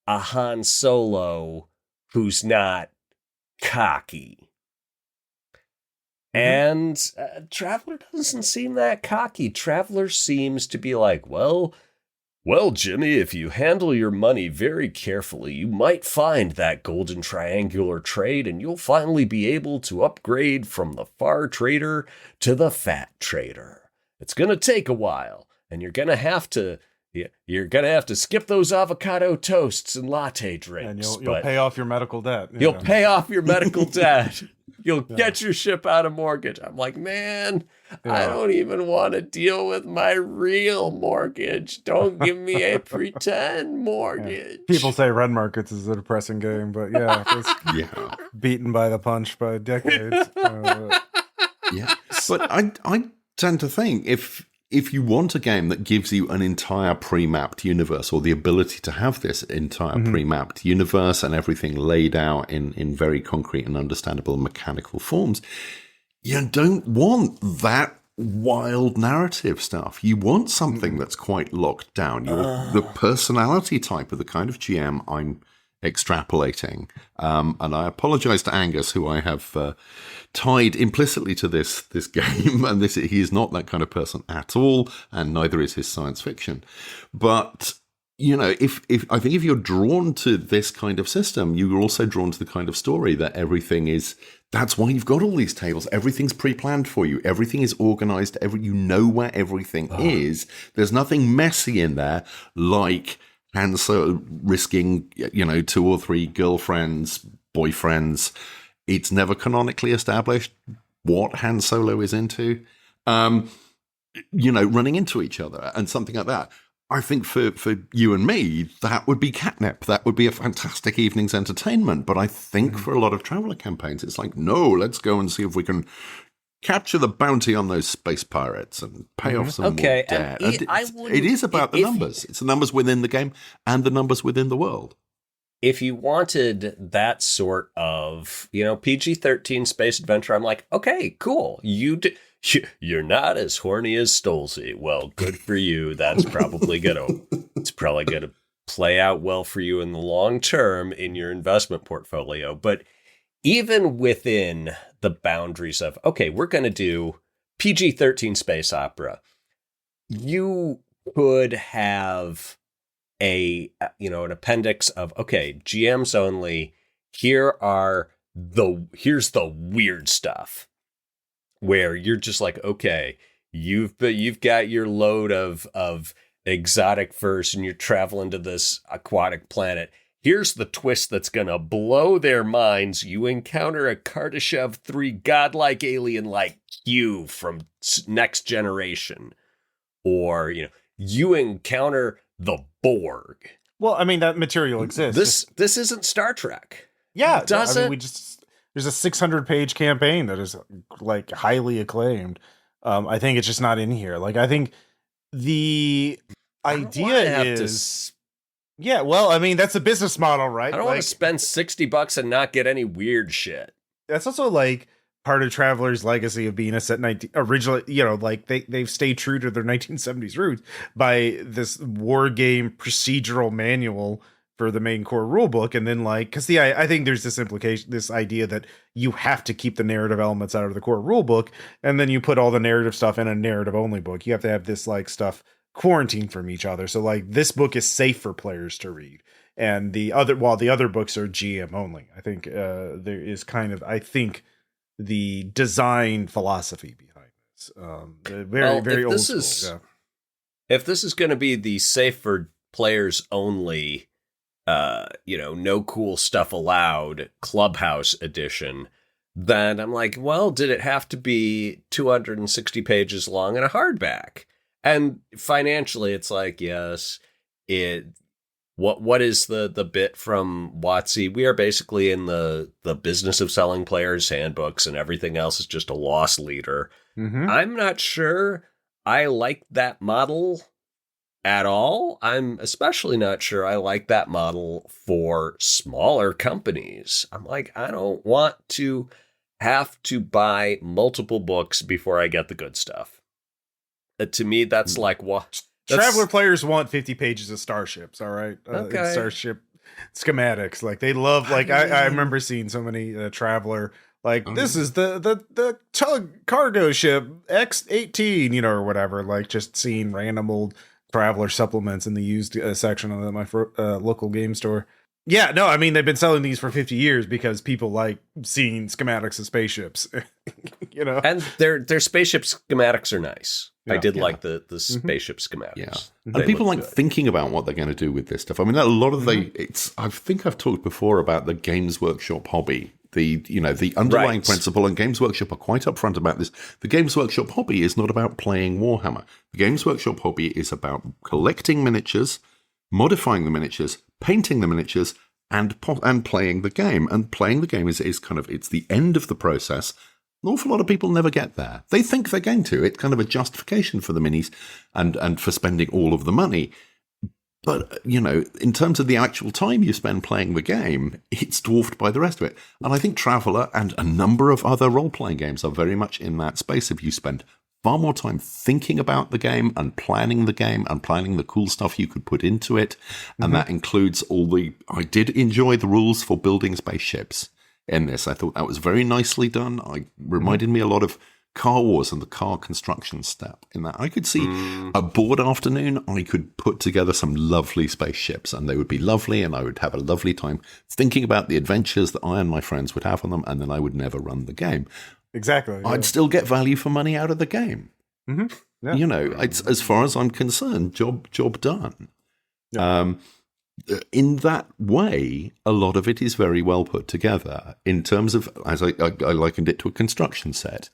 S2: a Han Solo who's not cocky. And Traveller doesn't seem that cocky. Traveller seems to be like, well, Jimmy, if you handle your money very carefully, you might find that golden triangular trade, and you'll finally be able to upgrade from the far trader to the fat trader. It's going to take a while, and you're going to have to skip those avocado toasts and latte drinks.
S1: And you'll pay off your medical debt.
S2: You'll pay off your medical debt. You'll get your ship out of mortgage. I'm like, man, I don't even want to deal with my real mortgage. Don't give me a pretend mortgage.
S1: People say red markets is a depressing game, but it's beaten by the punch by decades.
S3: But I tend to think if you want a game that gives you an entire pre-mapped universe, or the ability to have this entire pre-mapped universe and everything laid out in very concrete and understandable mechanical forms, you don't want that wild narrative stuff. You want something that's quite locked down. The personality type of the kind of GM I'm extrapolating. And I apologize to Angus, who I have tied implicitly to this game, and he is not that kind of person at all, and neither is his science fiction. But if I think if you're drawn to this kind of system, you're also drawn to the kind of story that everything is. That's why you've got all these tables. Everything's pre-planned for you. Everything is organized. You know where everything is. There's nothing messy in there, like Han Solo risking, 2 or 3 girlfriends, boyfriends. It's never canonically established what Han Solo is into. Running into each other and something like that. I think for you and me, that would be catnip. That would be a fantastic evening's entertainment. But I think for a lot of Traveller campaigns, it's like, no, let's go and see if we can capture the bounty on those space pirates and pay off some more debt. It is about the numbers. It's the numbers within the game and the numbers within the world.
S2: If you wanted that sort of, PG-13 space adventure, I'm like, okay, cool. You're not as horny as Stolzy. Well, good for you. It's probably gonna play out well for you in the long term in your investment portfolio. But even within the boundaries of, okay, we're going to do PG-13 space opera, you could have an appendix of, okay, GMs only. Here's the weird stuff, where you're just like, okay, you've got your load of exotic furs and you're traveling to this aquatic planet. Here's the twist that's going to blow their minds. You encounter a Kardashev 3 godlike alien like Q from Next Generation. Or, you encounter the Borg.
S1: Well, I mean, that material exists.
S2: This isn't Star Trek.
S1: Yeah.
S2: It doesn't.
S1: There's a 600-page campaign that is like highly acclaimed. I think it's just not in here. Like, I think the idea is, yeah. Well, I mean, that's a business model, right?
S2: I don't want to spend $60 and not get any weird shit.
S1: That's also like part of Traveller's legacy of being a set originally. They've stayed true to their 1970s roots by this war game procedural manual for the main core rulebook, and then I think there's this idea that you have to keep the narrative elements out of the core rulebook, and then you put all the narrative stuff in a narrative only book. You have to have this stuff quarantined from each other. So this book is safe for players to read, and the other books are GM only. I think there is the design philosophy behind this. Very old school.
S2: If this is going to be the safe for players only no cool stuff allowed Clubhouse edition, then I'm like, well, did it have to be 260 pages long and a hardback? And financially, it's like, yes, what is the bit from WotC? We are basically in the business of selling players handbooks, and everything else is just a loss leader.
S1: Mm-hmm.
S2: I'm not sure I like that model at all. I'm especially not sure I like that model for smaller companies. I'm like, I don't want to have to buy multiple books before I get the good stuff. To me, that's like what
S1: Traveller players want 50 pages of starships. All right,
S2: Okay.
S1: Starship schematics. Like they love. Like I remember seeing so many Traveller. Like this is the tug cargo ship X-18, or whatever. Like just seeing random old Traveller supplements in the used section of my local game store. Yeah, no, I mean, they've been selling these for 50 years because people like seeing schematics of spaceships,
S2: And their spaceship schematics are nice. I did like the spaceship schematics.
S3: Yeah.
S2: They
S3: And people
S2: look
S3: like
S2: good.
S3: thinking about what they're going to do with this stuff. I mean, a lot of I think I've talked before about the Games Workshop hobby. The underlying principle, and Games Workshop are quite upfront about this. The Games Workshop hobby is not about playing Warhammer. The Games Workshop hobby is about collecting miniatures, modifying the miniatures, painting the miniatures, and playing the game. And playing the game is kind of, it's the end of the process. An awful lot of people never get there. They think they're going to. It's kind of a justification for the minis and for spending all of the money. But, in terms of the actual time you spend playing the game, it's dwarfed by the rest of it. And I think Traveller and a number of other role-playing games are very much in that space. If you spend far more time thinking about the game and planning the cool stuff you could put into it. And that includes I did enjoy the rules for building spaceships in this. I thought that was very nicely done. It reminded me a lot of Car Wars and the car construction step in that. I could see a bored afternoon, I could put together some lovely spaceships and they would be lovely and I would have a lovely time thinking about the adventures that I and my friends would have on them, and then I would never run the game.
S1: Exactly. Yeah.
S3: I'd still get value for money out of the game.
S1: Mm-hmm. Yeah.
S3: It's, as far as I'm concerned, job done.
S1: Yeah.
S3: In that way, a lot of it is very well put together in terms of, as I likened it to a construction set.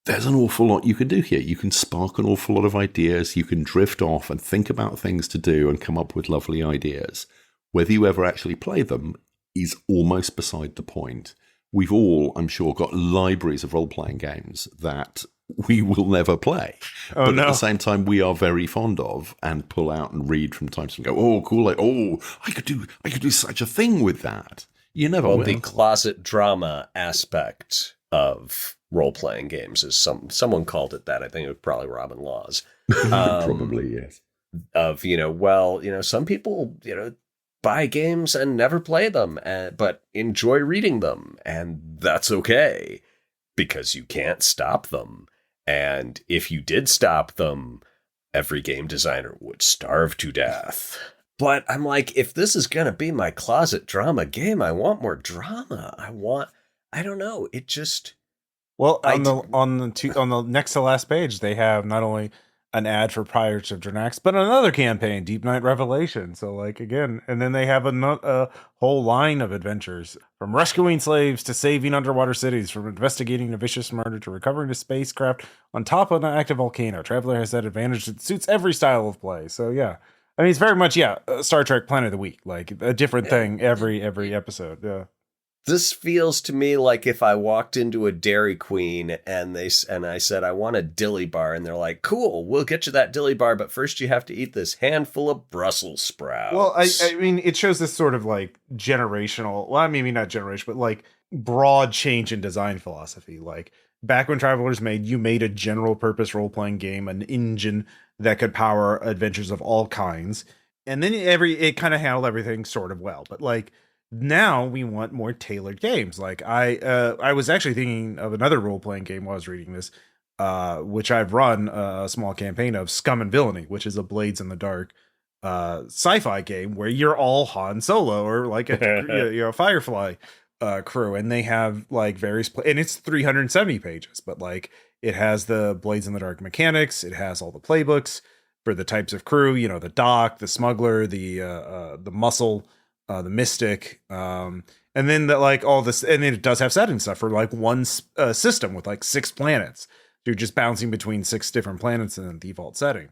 S3: There's an awful lot you can do here. You can spark an awful lot of ideas. You can drift off and think about things to do and come up with lovely ideas. Whether you ever actually play them is almost beside the point. We've all, I'm sure, got libraries of role-playing games that we will never play. At the same time, we are very fond of and pull out and read from time to time and go, oh, cool, I could do such a thing with that. You never will.
S2: The closet drama aspect of role-playing games is someone called it that. I think it was probably Robin Laws.
S3: Probably, yes.
S2: Of, some people, buy games and never play them, but enjoy reading them. And that's okay because you can't stop them. And if you did stop them, every game designer would starve to death. But I'm like, if this is going to be my closet drama game, I want more drama. I don't know. It just...
S1: Well, on the next to last page, they have not only an ad for Pirates of Dranax, but another campaign, Deep Night Revelation. So, like, again, and then they have a whole line of adventures, from rescuing slaves to saving underwater cities, from investigating a vicious murder to recovering a spacecraft on top of an active volcano. Traveller has that advantage that suits every style of play. So, yeah. I mean, it's very much, Star Trek Planet of the Week, like a different thing every episode. Yeah.
S2: This feels to me like if I walked into a Dairy Queen and I said, I want a dilly bar. And they're like, cool, we'll get you that dilly bar. But first you have to eat this handful of Brussels sprouts.
S1: Well, I mean, it shows this sort of like generational, well, maybe not generation, but like broad change in design philosophy. Like back when Travelers you made a general purpose role-playing game, an engine that could power adventures of all kinds. And then it kind of handled everything sort of well. But like, now we want more tailored games. Like I was actually thinking of another role-playing game while I was reading this, which I've run a small campaign of, Scum and Villainy, which is a Blades in the Dark sci-fi game where you're all Han Solo or like a Firefly crew, and they have like various and it's 370 pages, but like it has the Blades in the Dark mechanics, it has all the playbooks, for the types of crew, the doc, the smuggler, the muscle, the mystic, and then all this, and then it does have setting stuff for one system with 6 planets. You're just bouncing between 6 different planets in the default setting.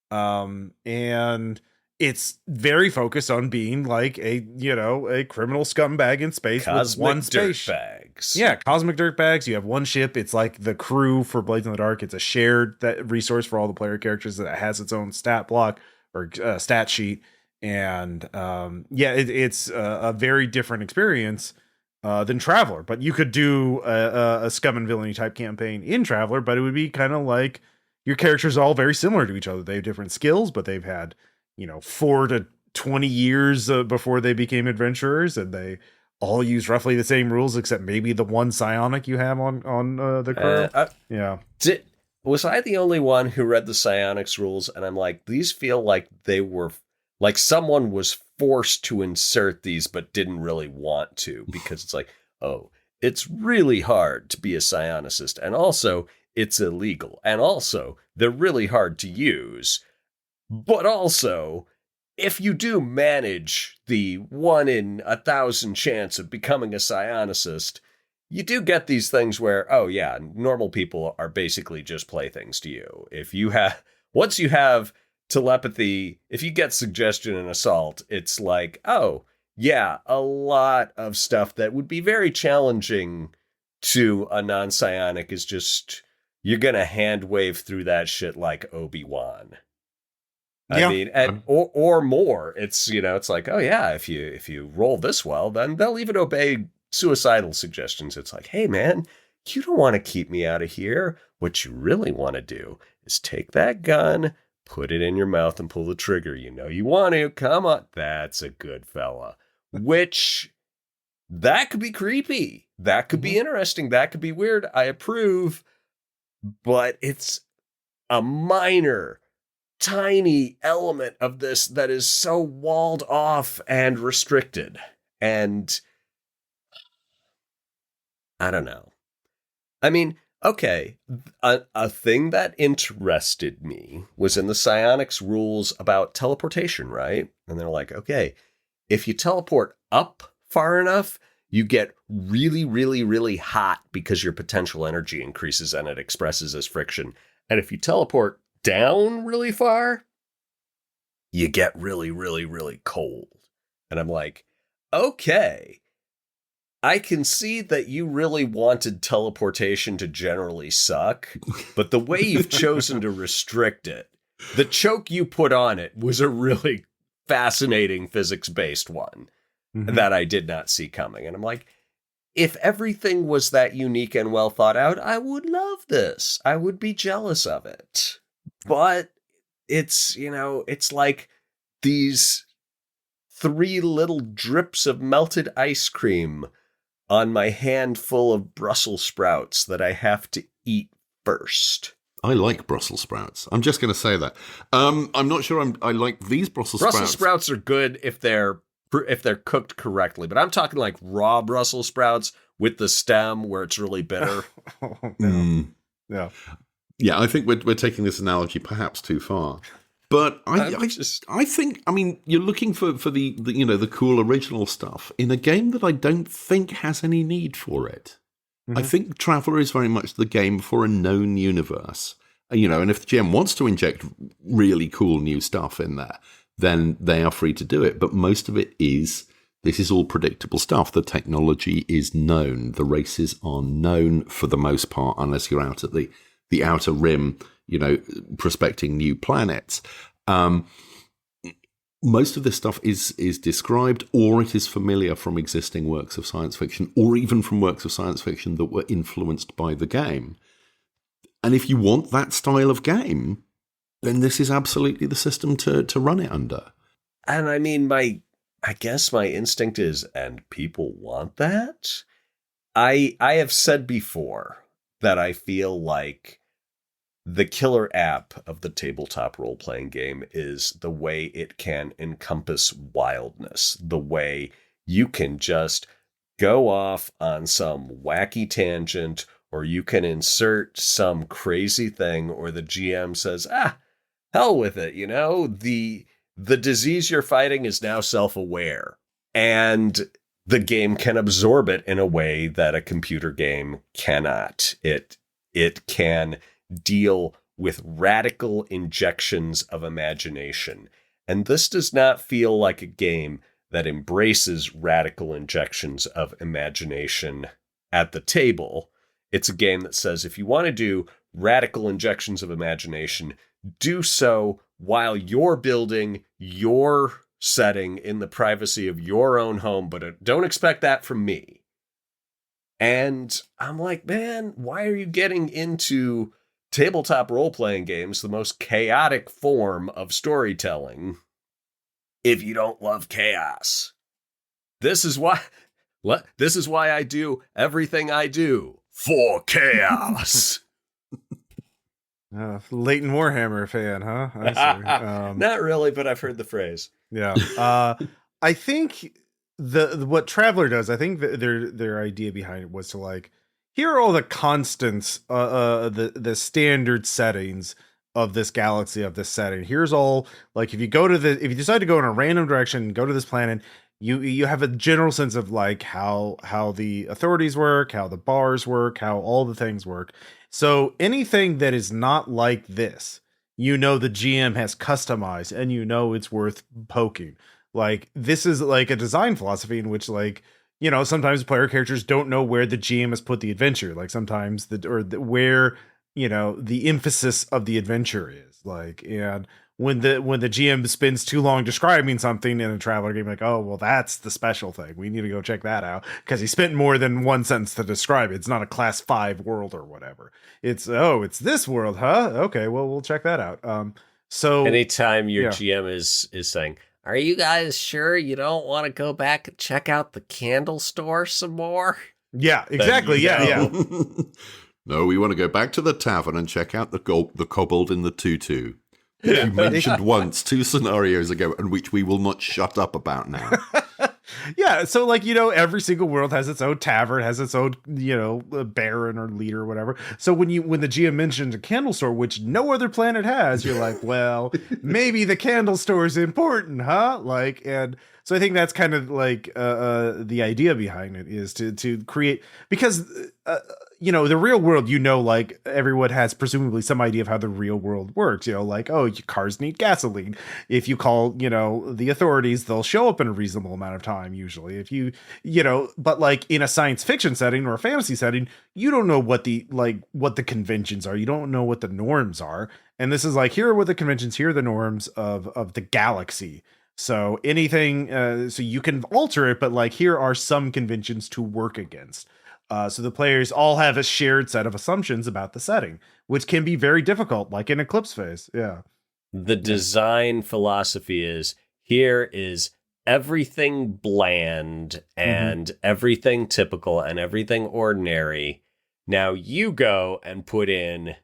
S1: And it's very focused on being a criminal scumbag in space with one space.
S2: Dirtbags.
S1: Yeah, cosmic dirtbags. You have one ship. It's like the crew for Blades in the Dark. It's a shared resource for all the player characters that has its own stat block or stat sheet. And it's a very different experience than Traveller. But you could do a scum and villainy type campaign in Traveller, but it would be kind of like your characters are all very similar to each other. They have different skills, but they've had 4 to 20 years before they became adventurers, and they all use roughly the same rules, except maybe the one psionic you have on the crew.
S2: Was I the only one who read the psionics rules? And I'm like, these feel like they were like someone was forced to insert these, but didn't really want to, because it's like, oh, it's really hard to be a psionicist, and also it's illegal, and also they're really hard to use. But also, if you do manage the 1 in 1,000 chance of becoming a psionicist, you do get these things where, oh yeah, normal people are basically just playthings to you. Once you have telepathy, if you get suggestion and assault, it's like, oh yeah, a lot of stuff that would be very challenging to a non-psionic is just, you're gonna hand wave through that shit like Obi-Wan. I mean, or more. It's, it's like, oh yeah, if you roll this well, then they'll even obey suicidal suggestions. It's like, hey man, you don't want to keep me out of here. What you really want to do is take that gun, put it in your mouth, and pull the trigger. You want to. Come on. That's a good fella. Which, that could be creepy. That could be interesting. That could be weird. I approve. But it's a minor, tiny element of this that is so walled off and restricted. And I don't know. I mean, okay, a thing that interested me was in the psionics rules about teleportation, right? And they're like, okay, if you teleport up far enough, you get really, really, really hot because your potential energy increases and it expresses as friction. And if you teleport down really far, you get really, really, really cold. And I'm like, okay, I can see that you really wanted teleportation to generally suck, but the way you've chosen to restrict it, the choke you put on it was a really fascinating physics-based one that I did not see coming. And I'm like, if everything was that unique and well thought out, I would love this. I would be jealous of it. But it's, it's like these 3 little drips of melted ice cream on my handful of Brussels sprouts that I have to eat first.
S3: I like Brussels sprouts. I'm just going to say that. I'm not sure I like these Brussels sprouts.
S2: Brussels sprouts are good if they're cooked correctly, but I'm talking like raw Brussels sprouts with the stem where it's really bitter.
S1: Yeah.
S3: Yeah, I think we're taking this analogy perhaps too far. But I think, I mean, you're looking for the cool original stuff in a game that I don't think has any need for it. I think Traveller is very much the game for a known universe. And if the GM wants to inject really cool new stuff in there, then they are free to do it. But most of it this is all predictable stuff. The technology is known. The races are known for the most part, unless you're out at the outer rim, prospecting new planets. Most of this stuff is described, or it is familiar from existing works of science fiction, or even from works of science fiction that were influenced by the game. And if you want that style of game, then this is absolutely the system to run it under.
S2: And I mean, I guess my instinct is, and people want that? I have said before that I feel like the killer app of the tabletop role-playing game is the way it can encompass wildness, the way you can just go off on some wacky tangent, or you can insert some crazy thing, or the GM says, hell with it. The disease you're fighting is now self-aware, and the game can absorb it in a way that a computer game cannot. It can deal with radical injections of imagination. And this does not feel like a game that embraces radical injections of imagination at the table. It's a game that says, if you want to do radical injections of imagination, do so while you're building your setting in the privacy of your own home, but don't expect that from me. And I'm like, man, why are you getting into tabletop role-playing games, the most chaotic form of storytelling, if you don't love chaos? This is why I do everything I do for chaos.
S1: Leighton Warhammer fan, huh? I see.
S2: Not really, but I've heard the phrase.
S1: Yeah. I think what Traveller does, I think their idea behind it was to like, here are all the constants, the standard settings of this galaxy, of this setting. Here's all, like, if you decide to go in a random direction, go to this planet, you have a general sense of like how the authorities work, how the bars work, how all the things work. So anything that is not like this, the GM has customized, and it's worth poking. Like, this is like a design philosophy in which, like, sometimes player characters don't know where the GM has put the adventure. Like, sometimes where the emphasis of the adventure is. Like, and when the GM spends too long describing something in a Traveller game, like, oh, well, that's the special thing. We need to go check that out because he spent more than one sentence to describe it. It's not a class 5 world or whatever. It's this world, huh? Okay, well, we'll check that out. So
S2: anytime your GM is saying, are you guys sure you don't want to go back and check out the candle store some more?
S1: Yeah, exactly. Yeah.
S3: No, we want to go back to the tavern and check out the kobold in the tutu. You mentioned once 2 scenarios ago, and which we will not shut up about now.
S1: Yeah, so like, every single world has its own tavern, has its own, baron or leader or whatever. So when the GM mentioned a candle store, which no other planet has, you're like, well, maybe the candle store is important, huh? Like, and so I think that's kind of like the idea behind it is to create, because the real world, like everyone has presumably some idea of how the real world works. Like, oh, cars need gasoline. If you call, the authorities, they'll show up in a reasonable amount of time usually. If but like in a science fiction setting or a fantasy setting, you don't know what the conventions are. You don't know what the norms are. And this is like, here are what the conventions, here are the norms of the galaxy. So anything, so you can alter it, but like, here are some conventions to work against. So the players all have a shared set of assumptions about the setting, which can be very difficult, like in Eclipse Phase. Yeah.
S2: The design philosophy is, here is everything bland and everything typical and everything ordinary. Now you go and put in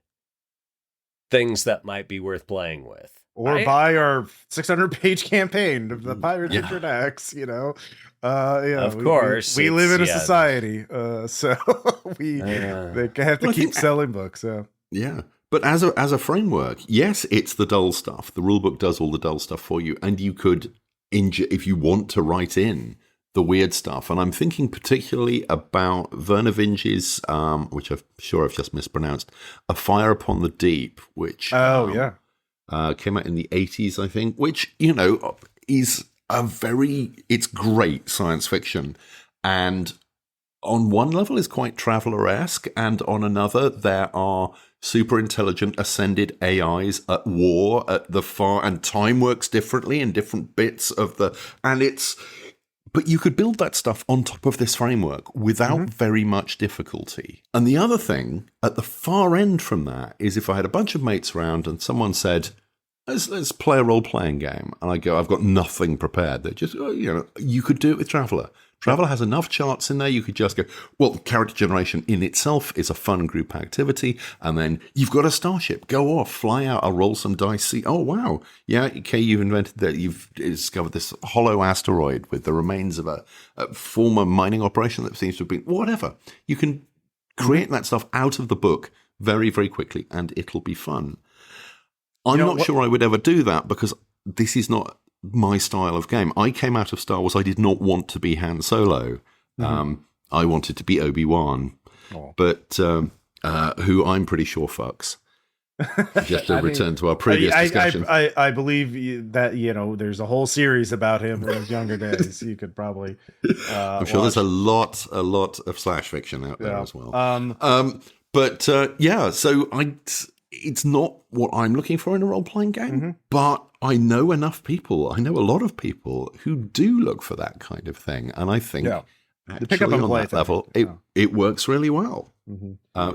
S2: things that might be worth playing with.
S1: Or buy our 600-page campaign of the Pirates Introducts,
S2: Of course.
S1: We live in a society, so they have to keep selling books. So.
S3: Yeah. But as a framework, yes, it's the dull stuff. The rulebook does all the dull stuff for you, and you could, if you want to write in the weird stuff. And I'm thinking particularly about Werner Vinge's, which I'm sure I've just mispronounced, A Fire Upon the Deep, which came out in the 80s, I think, which, is it's great science fiction. And on one level is quite Traveller-esque, and on another there are super intelligent ascended AIs at war at the far, and time works differently in different bits of but you could build that stuff on top of this framework without very much difficulty. And the other thing, at the far end from that, is if I had a bunch of mates around and someone said, let's play a role-playing game, and I go, I've got nothing prepared. They just, you could do it with Traveller. Traveller has enough charts in there, you could just go, well, character generation in itself is a fun group activity, and then you've got a starship, go off, fly out, I'll roll some dice, see, oh, wow, yeah, okay, you've invented that, you've discovered this hollow asteroid with the remains of a former mining operation that seems to have been, whatever. You can create that stuff out of the book very, very quickly, and it'll be fun. I'm not sure I would ever do that because this is not my style of game. I came out of Star Wars. I did not want to be Han Solo. I wanted to be Obi-Wan, but who I'm pretty sure fucks. Just to return to our previous discussion.
S1: I believe that, there's a whole series about him in his younger days. You could probably
S3: I'm sure there's a lot of slash fiction out there as well. So it's not what I'm looking for in a role-playing game, but I know enough people, I know a lot of people who do look for that kind of thing, and I think actually on that level, it works really well.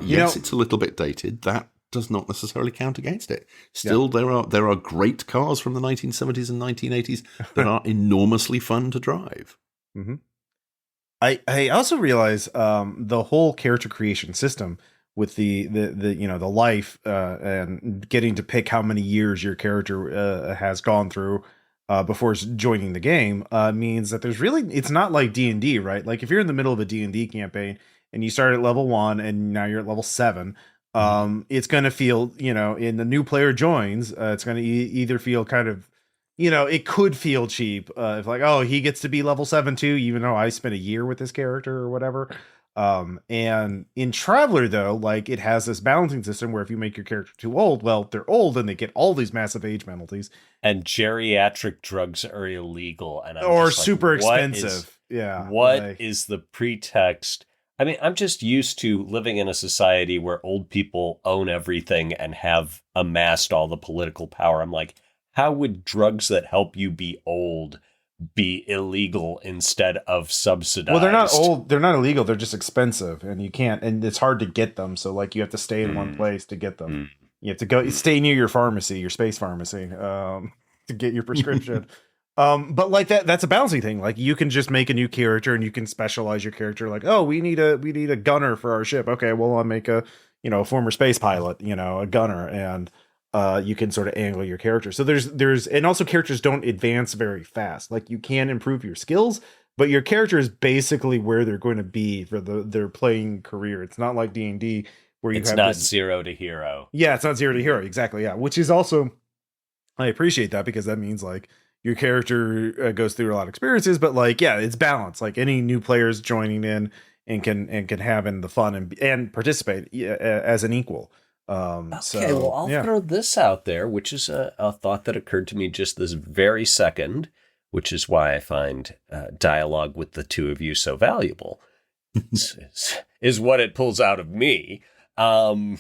S3: Yes, it's a little bit dated. That does not necessarily count against it. Still, there are great cars from the 1970s and 1980s that are enormously fun to drive.
S1: I also realize the whole character creation system with the life and getting to pick how many years your character has gone through before joining the game means that it's not like D&D, right? Like if you're in the middle of a D&D campaign and you start at level 1 and now you're at level 7, it's going to feel, in the new player joins, it's going to either feel kind of, it could feel cheap if like, oh, he gets to be level 7 too, even though I spent a year with this character or whatever. And in Traveller, though, like it has this balancing system where if you make your character too old, well, they're old and they get all these massive age penalties.
S2: And geriatric drugs are illegal. And
S1: or super expensive.
S2: What is the pretext? I mean, I'm just used to living in a society where old people own everything and have amassed all the political power. I'm like, how would drugs that help you be old be illegal instead of subsidized?
S1: Well, they're not old. They're not illegal. They're just expensive and it's hard to get them. So like you have to stay in one place to get them. You have to stay near your pharmacy, your space pharmacy, to get your prescription. But like that's a balancing thing. Like you can just make a new character and you can specialize your character. Like, oh, we need a gunner for our ship. Okay, well, I'll make a former space pilot, a gunner, and you can sort of angle your character. So there's and also characters don't advance very fast. Like you can improve your skills, but your character is basically where they're going to be for their playing career. It's not like D&D where
S2: it's not 0 to hero.
S1: Yeah, it's not 0 to hero. Exactly. Yeah, which is also, I appreciate that because that means like your character goes through a lot of experiences, but like, yeah, it's balanced. Like any new players joining in and can have in the fun and participate as an equal.
S2: Well, I'll throw this out there, which is a thought that occurred to me just this very second, which is why I find dialogue with the two of you so valuable. is what it pulls out of me. But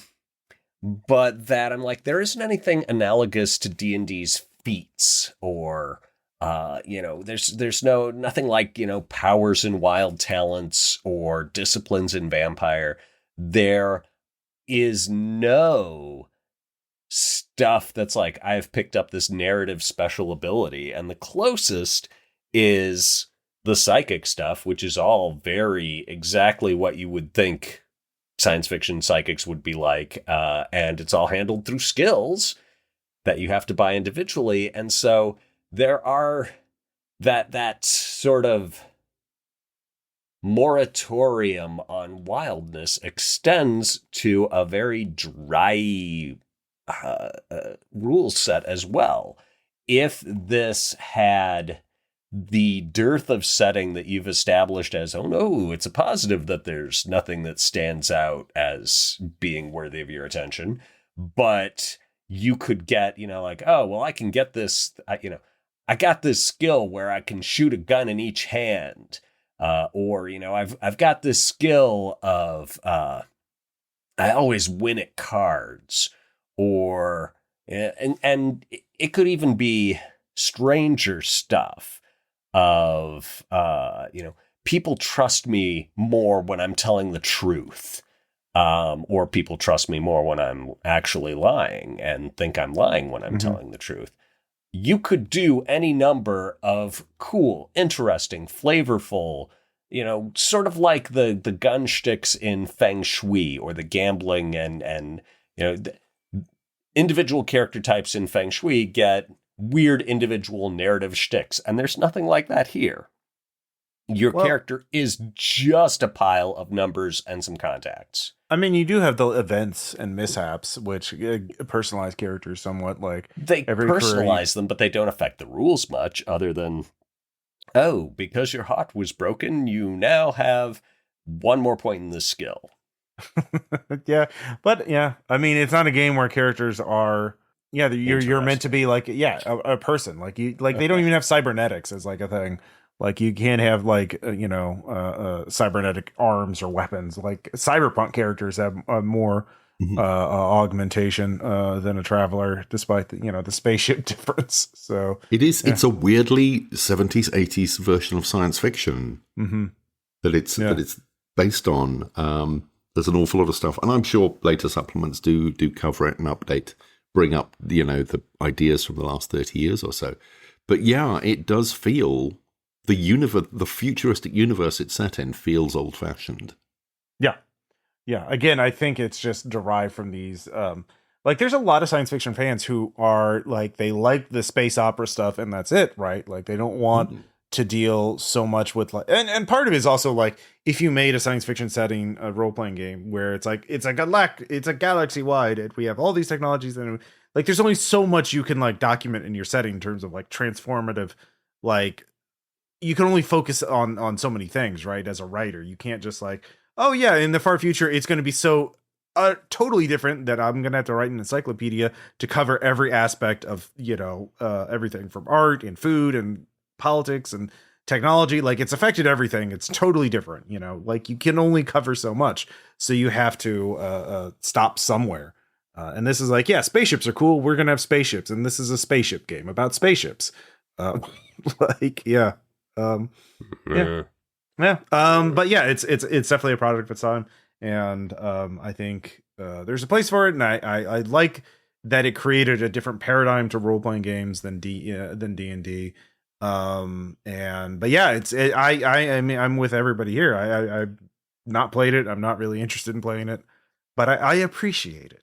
S2: that I'm like, there isn't anything analogous to D&D's feats or there's nothing like powers and wild talents or disciplines in Vampire. There is no stuff that's like I've picked up this narrative special ability, and the closest is the psychic stuff, which is all very exactly what you would think science fiction psychics would be like, and it's all handled through skills that you have to buy individually. And so there are that sort of moratorium on wildness extends to a very dry rule set as well. If this had the dearth of setting that you've established as, oh no, it's a positive that there's nothing that stands out as being worthy of your attention, but you could get, like, oh, well, I can get this, I got this skill where I can shoot a gun in each hand. Or, I've got this skill of, I always win at cards, or, and it could even be stranger stuff of, people trust me more when I'm telling the truth. Or people trust me more when I'm actually lying and think I'm lying when I'm telling the truth. You could do any number of cool, interesting, flavorful, sort of like the gun shticks in Feng Shui or the gambling and the individual character types in Feng Shui get weird individual narrative shticks. And there's nothing like that here. your character is just a pile of numbers and some contacts.
S1: I mean, you do have the events and mishaps, which personalize characters somewhat. Like
S2: they personalize them, but they don't affect the rules much, other than, oh, because your heart was broken, you now have one more point in this skill.
S1: Yeah, but yeah, I mean, it's not a game where characters are. Yeah, you're meant to be like a person. Like they don't even have cybernetics as like a thing. Like you can't have like cybernetic arms or weapons. Like cyberpunk characters have more augmentation than a traveler, despite the spaceship difference. So
S3: it's a weirdly 70s 80s version of science fiction that it's based on. There's an awful lot of stuff, and I'm sure later supplements do cover it and bring up the ideas from the last 30 years or so. But yeah, it does feel the futuristic universe it's set in feels old fashioned.
S1: Yeah. Again, I think it's just derived from these. Like, there's a lot of science fiction fans who are like, they like the space opera stuff, and that's it, right? Like, they don't want to deal so much with like, and part of it is also like, if you made a science fiction setting, a role playing game where it's a galaxy wide, and we have all these technologies, and like, there's only so much you can like document in your setting in terms of like transformative, like, you can only focus on so many things, right? As a writer, you can't just like, oh yeah, in the far future, it's going to be so totally different that I'm going to have to write an encyclopedia to cover every aspect of, everything from art and food and politics and technology. Like, it's affected everything. It's totally different, like you can only cover so much. So you have to stop somewhere. And this is like, yeah, spaceships are cool. We're going to have spaceships. And this is a spaceship game about spaceships. Yeah. But yeah, it's definitely a product of its time, and I think there's a place for it, and I like that it created a different paradigm to role playing games than D&D. But yeah, I mean, I'm with everybody here. I've not played it. I'm not really interested in playing it, but I appreciate it.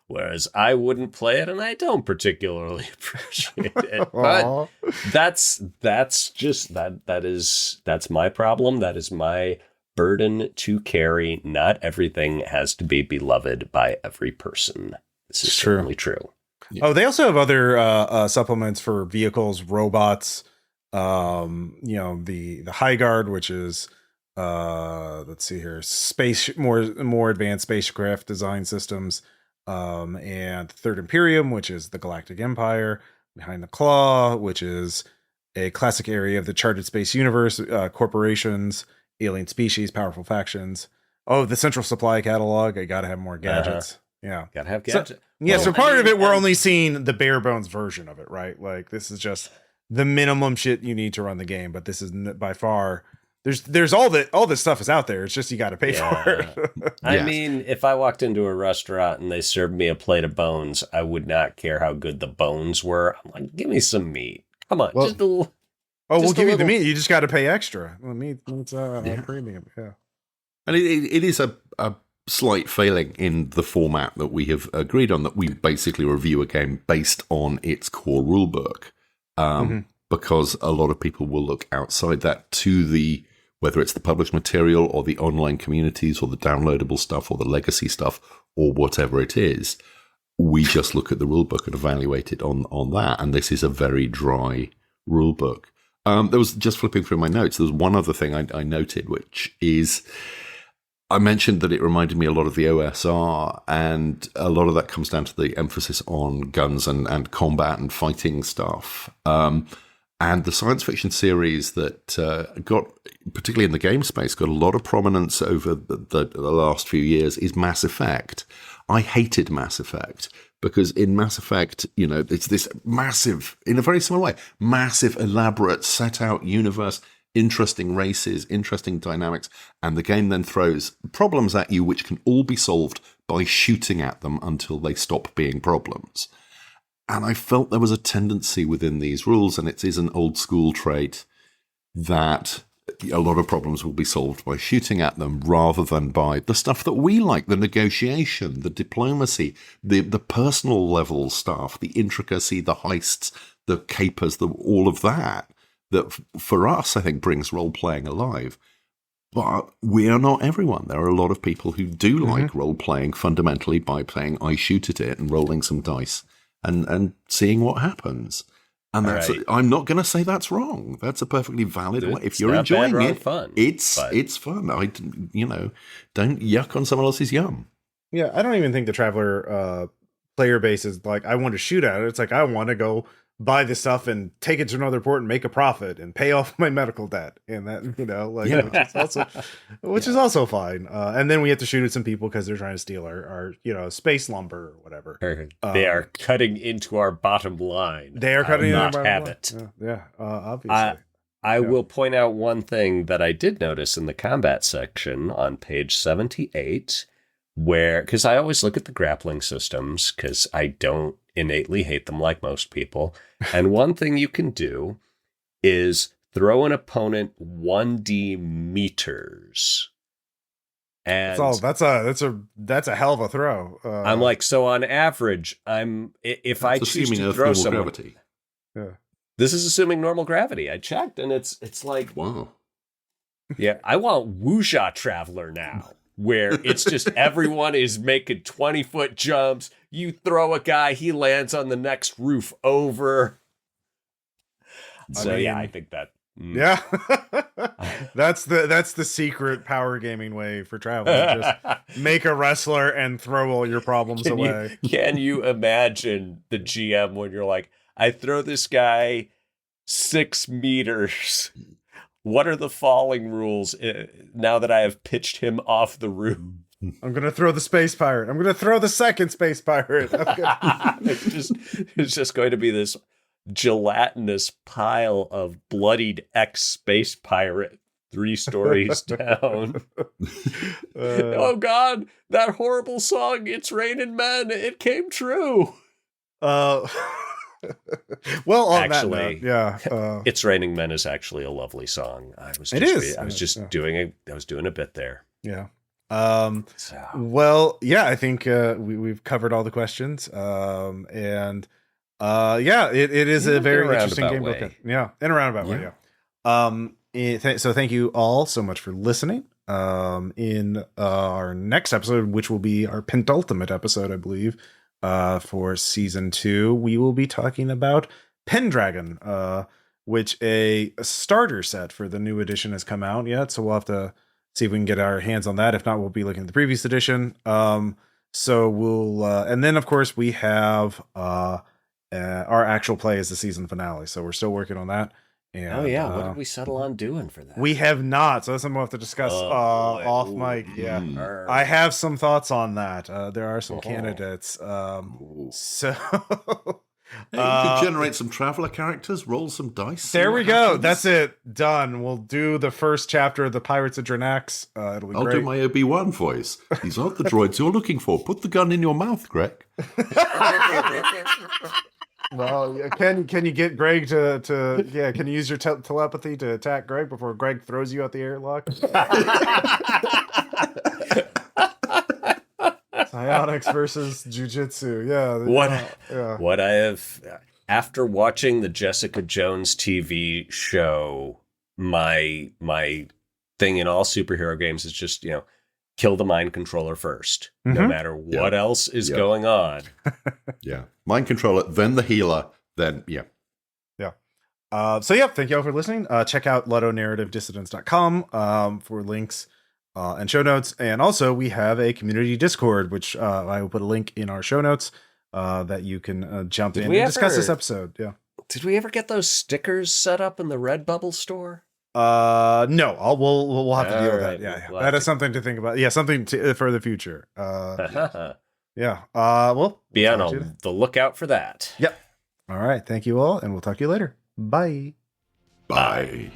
S2: Whereas I wouldn't play it, and I don't particularly appreciate it. But that's my problem. That is my burden to carry. Not everything has to be beloved by every person. This is certainly true.
S1: Yeah. Oh, they also have other supplements for vehicles, robots. The High Guard, which is let's see here, more advanced spacecraft design systems. And Third Imperium, which is the Galactic Empire. Behind the Claw, which is a classic area of the charted space universe, corporations, alien species, powerful factions. Oh, the Central Supply Catalog. I gotta have more gadgets. Yeah,
S2: gotta have gadgets.
S1: So part of it, we're only seeing the bare bones version of it, right? Like, this is just the minimum shit you need to run the game, but this is by far. There's all this stuff is out there. It's just you got to pay for it.
S2: I mean, if I walked into a restaurant and they served me a plate of bones, I would not care how good the bones were. I'm like, give me some meat. Come on, just a little.
S1: Oh, we'll give you the meat. You just got to pay extra. Well, meat, it's premium. Yeah,
S3: and it is a slight failing in the format that we have agreed on, that we basically review a game based on its core rulebook, because a lot of people will look outside that to whether it's the published material or the online communities or the downloadable stuff or the legacy stuff or whatever it is. We just look at the rulebook and evaluate it on that. And this is a very dry rulebook. There was, just flipping through my notes, there was one other thing I noted, which is, I mentioned that it reminded me a lot of the OSR, and a lot of that comes down to the emphasis on guns and combat and fighting stuff. And the science fiction series that got, particularly in the game space, got a lot of prominence over the last few years is Mass Effect. I hated Mass Effect because in Mass Effect, it's this massive, in a very similar way, massive, elaborate, set-out universe, interesting races, interesting dynamics, and the game then throws problems at you which can all be solved by shooting at them until they stop being problems. And I felt there was a tendency within these rules, and it is an old school trait, that a lot of problems will be solved by shooting at them rather than by the stuff that we like, the negotiation, the diplomacy, the personal level stuff, the intricacy, the heists, the capers, all of that. that for us, I think, brings role-playing alive. But we are not everyone. There are a lot of people who do like role-playing fundamentally by playing I shoot at it and rolling some dice and seeing what happens. And I'm not going to say that's wrong. That's a perfectly valid way. If you're enjoying it, it's fun. Don't yuck on someone else's yum.
S1: Yeah, I don't even think the Traveller player base is like, I want to shoot at it. It's like, I want to go buy this stuff and take it to another port and make a profit and pay off my medical debt. And that, which is also fine. And then we have to shoot at some people because they're trying to steal our space lumber or whatever.
S2: They are cutting into our bottom line.
S1: They are cutting into our bottom line.
S2: It.
S1: Yeah, obviously.
S2: I will point out one thing that I did notice in the combat section on page 78, because I always look at the grappling systems because I don't innately hate them like most people. And one thing you can do is throw an opponent 1d meters. And
S1: that's a hell of a throw.
S2: I'm like, so on average, if I choose to throw someone, gravity.
S1: Yeah.
S2: This is assuming normal gravity. I checked, and it's like,
S3: wow.
S2: Yeah, I want Wuxia Traveller now, where it's just everyone is making 20-foot jumps. You throw a guy, he lands on the next roof over. So I think that.
S1: Yeah, that's the secret power gaming way for traveling. Just make a wrestler and throw all your problems away.
S2: Can you imagine the GM when you're like, I throw this guy 6 meters. What are the falling rules now that I have pitched him off the roof?
S1: I'm going to throw the space pirate. I'm going to throw the second space pirate.
S2: It's just going to be this gelatinous pile of bloodied ex-space pirate 3 stories down. Oh, God, that horrible song, It's Raining Men, it came true.
S1: Well, on
S2: actually,
S1: that note, yeah,
S2: It's Raining Men is actually a lovely song. I was doing a bit there.
S1: Yeah. Well, yeah, I think we've covered all the questions. It is a very interesting game book. Yeah, in a roundabout way. Yeah. So thank you all so much for listening. In our next episode, which will be our penultimate episode, I believe, for season 2, we will be talking about Pendragon, which a starter set for the new edition has come out yet. So we'll have to see if we can get our hands on that. If not, we'll be looking at the previous edition. So we'll, and then of course we have our actual play as the season finale. So we're still working on that. And,
S2: what did we settle on doing for that?
S1: We have not. So that's something we'll have to discuss off mic. Yeah, I have some thoughts on that. There are some candidates. So
S3: you can generate some Traveller characters, roll some dice.
S1: There we go. That's it. Done. We'll do the first chapter of the Pirates of Dranax. It'll be
S3: I'll
S1: great.
S3: do my Obi-Wan voice. These aren't the droids you're looking for. Put the gun in your mouth, Greg.
S1: Well, can you get Greg to can you use your telepathy to attack Greg before Greg throws you out the airlock? Psionics versus Jiu-Jitsu. Yeah.
S2: What I have, after watching the Jessica Jones TV show, my thing in all superhero games is just, kill the mind controller first, no matter what else is going on.
S3: Yeah. Mind controller, then the healer, then,
S1: thank you all for listening. Check out ludonarrativedissidents.com for links and show notes. And also we have a community Discord, which I will put a link in our show notes that you can jump in and discuss this episode. Yeah.
S2: Did we ever get those stickers set up in the Redbubble store?
S1: No, we'll have to deal with that. Yeah. That is something to think about. Yeah. Something for the future. We'll
S2: be on the lookout for that.
S1: Yep. All right. Thank you all, and we'll talk to you later. Bye.
S3: Bye.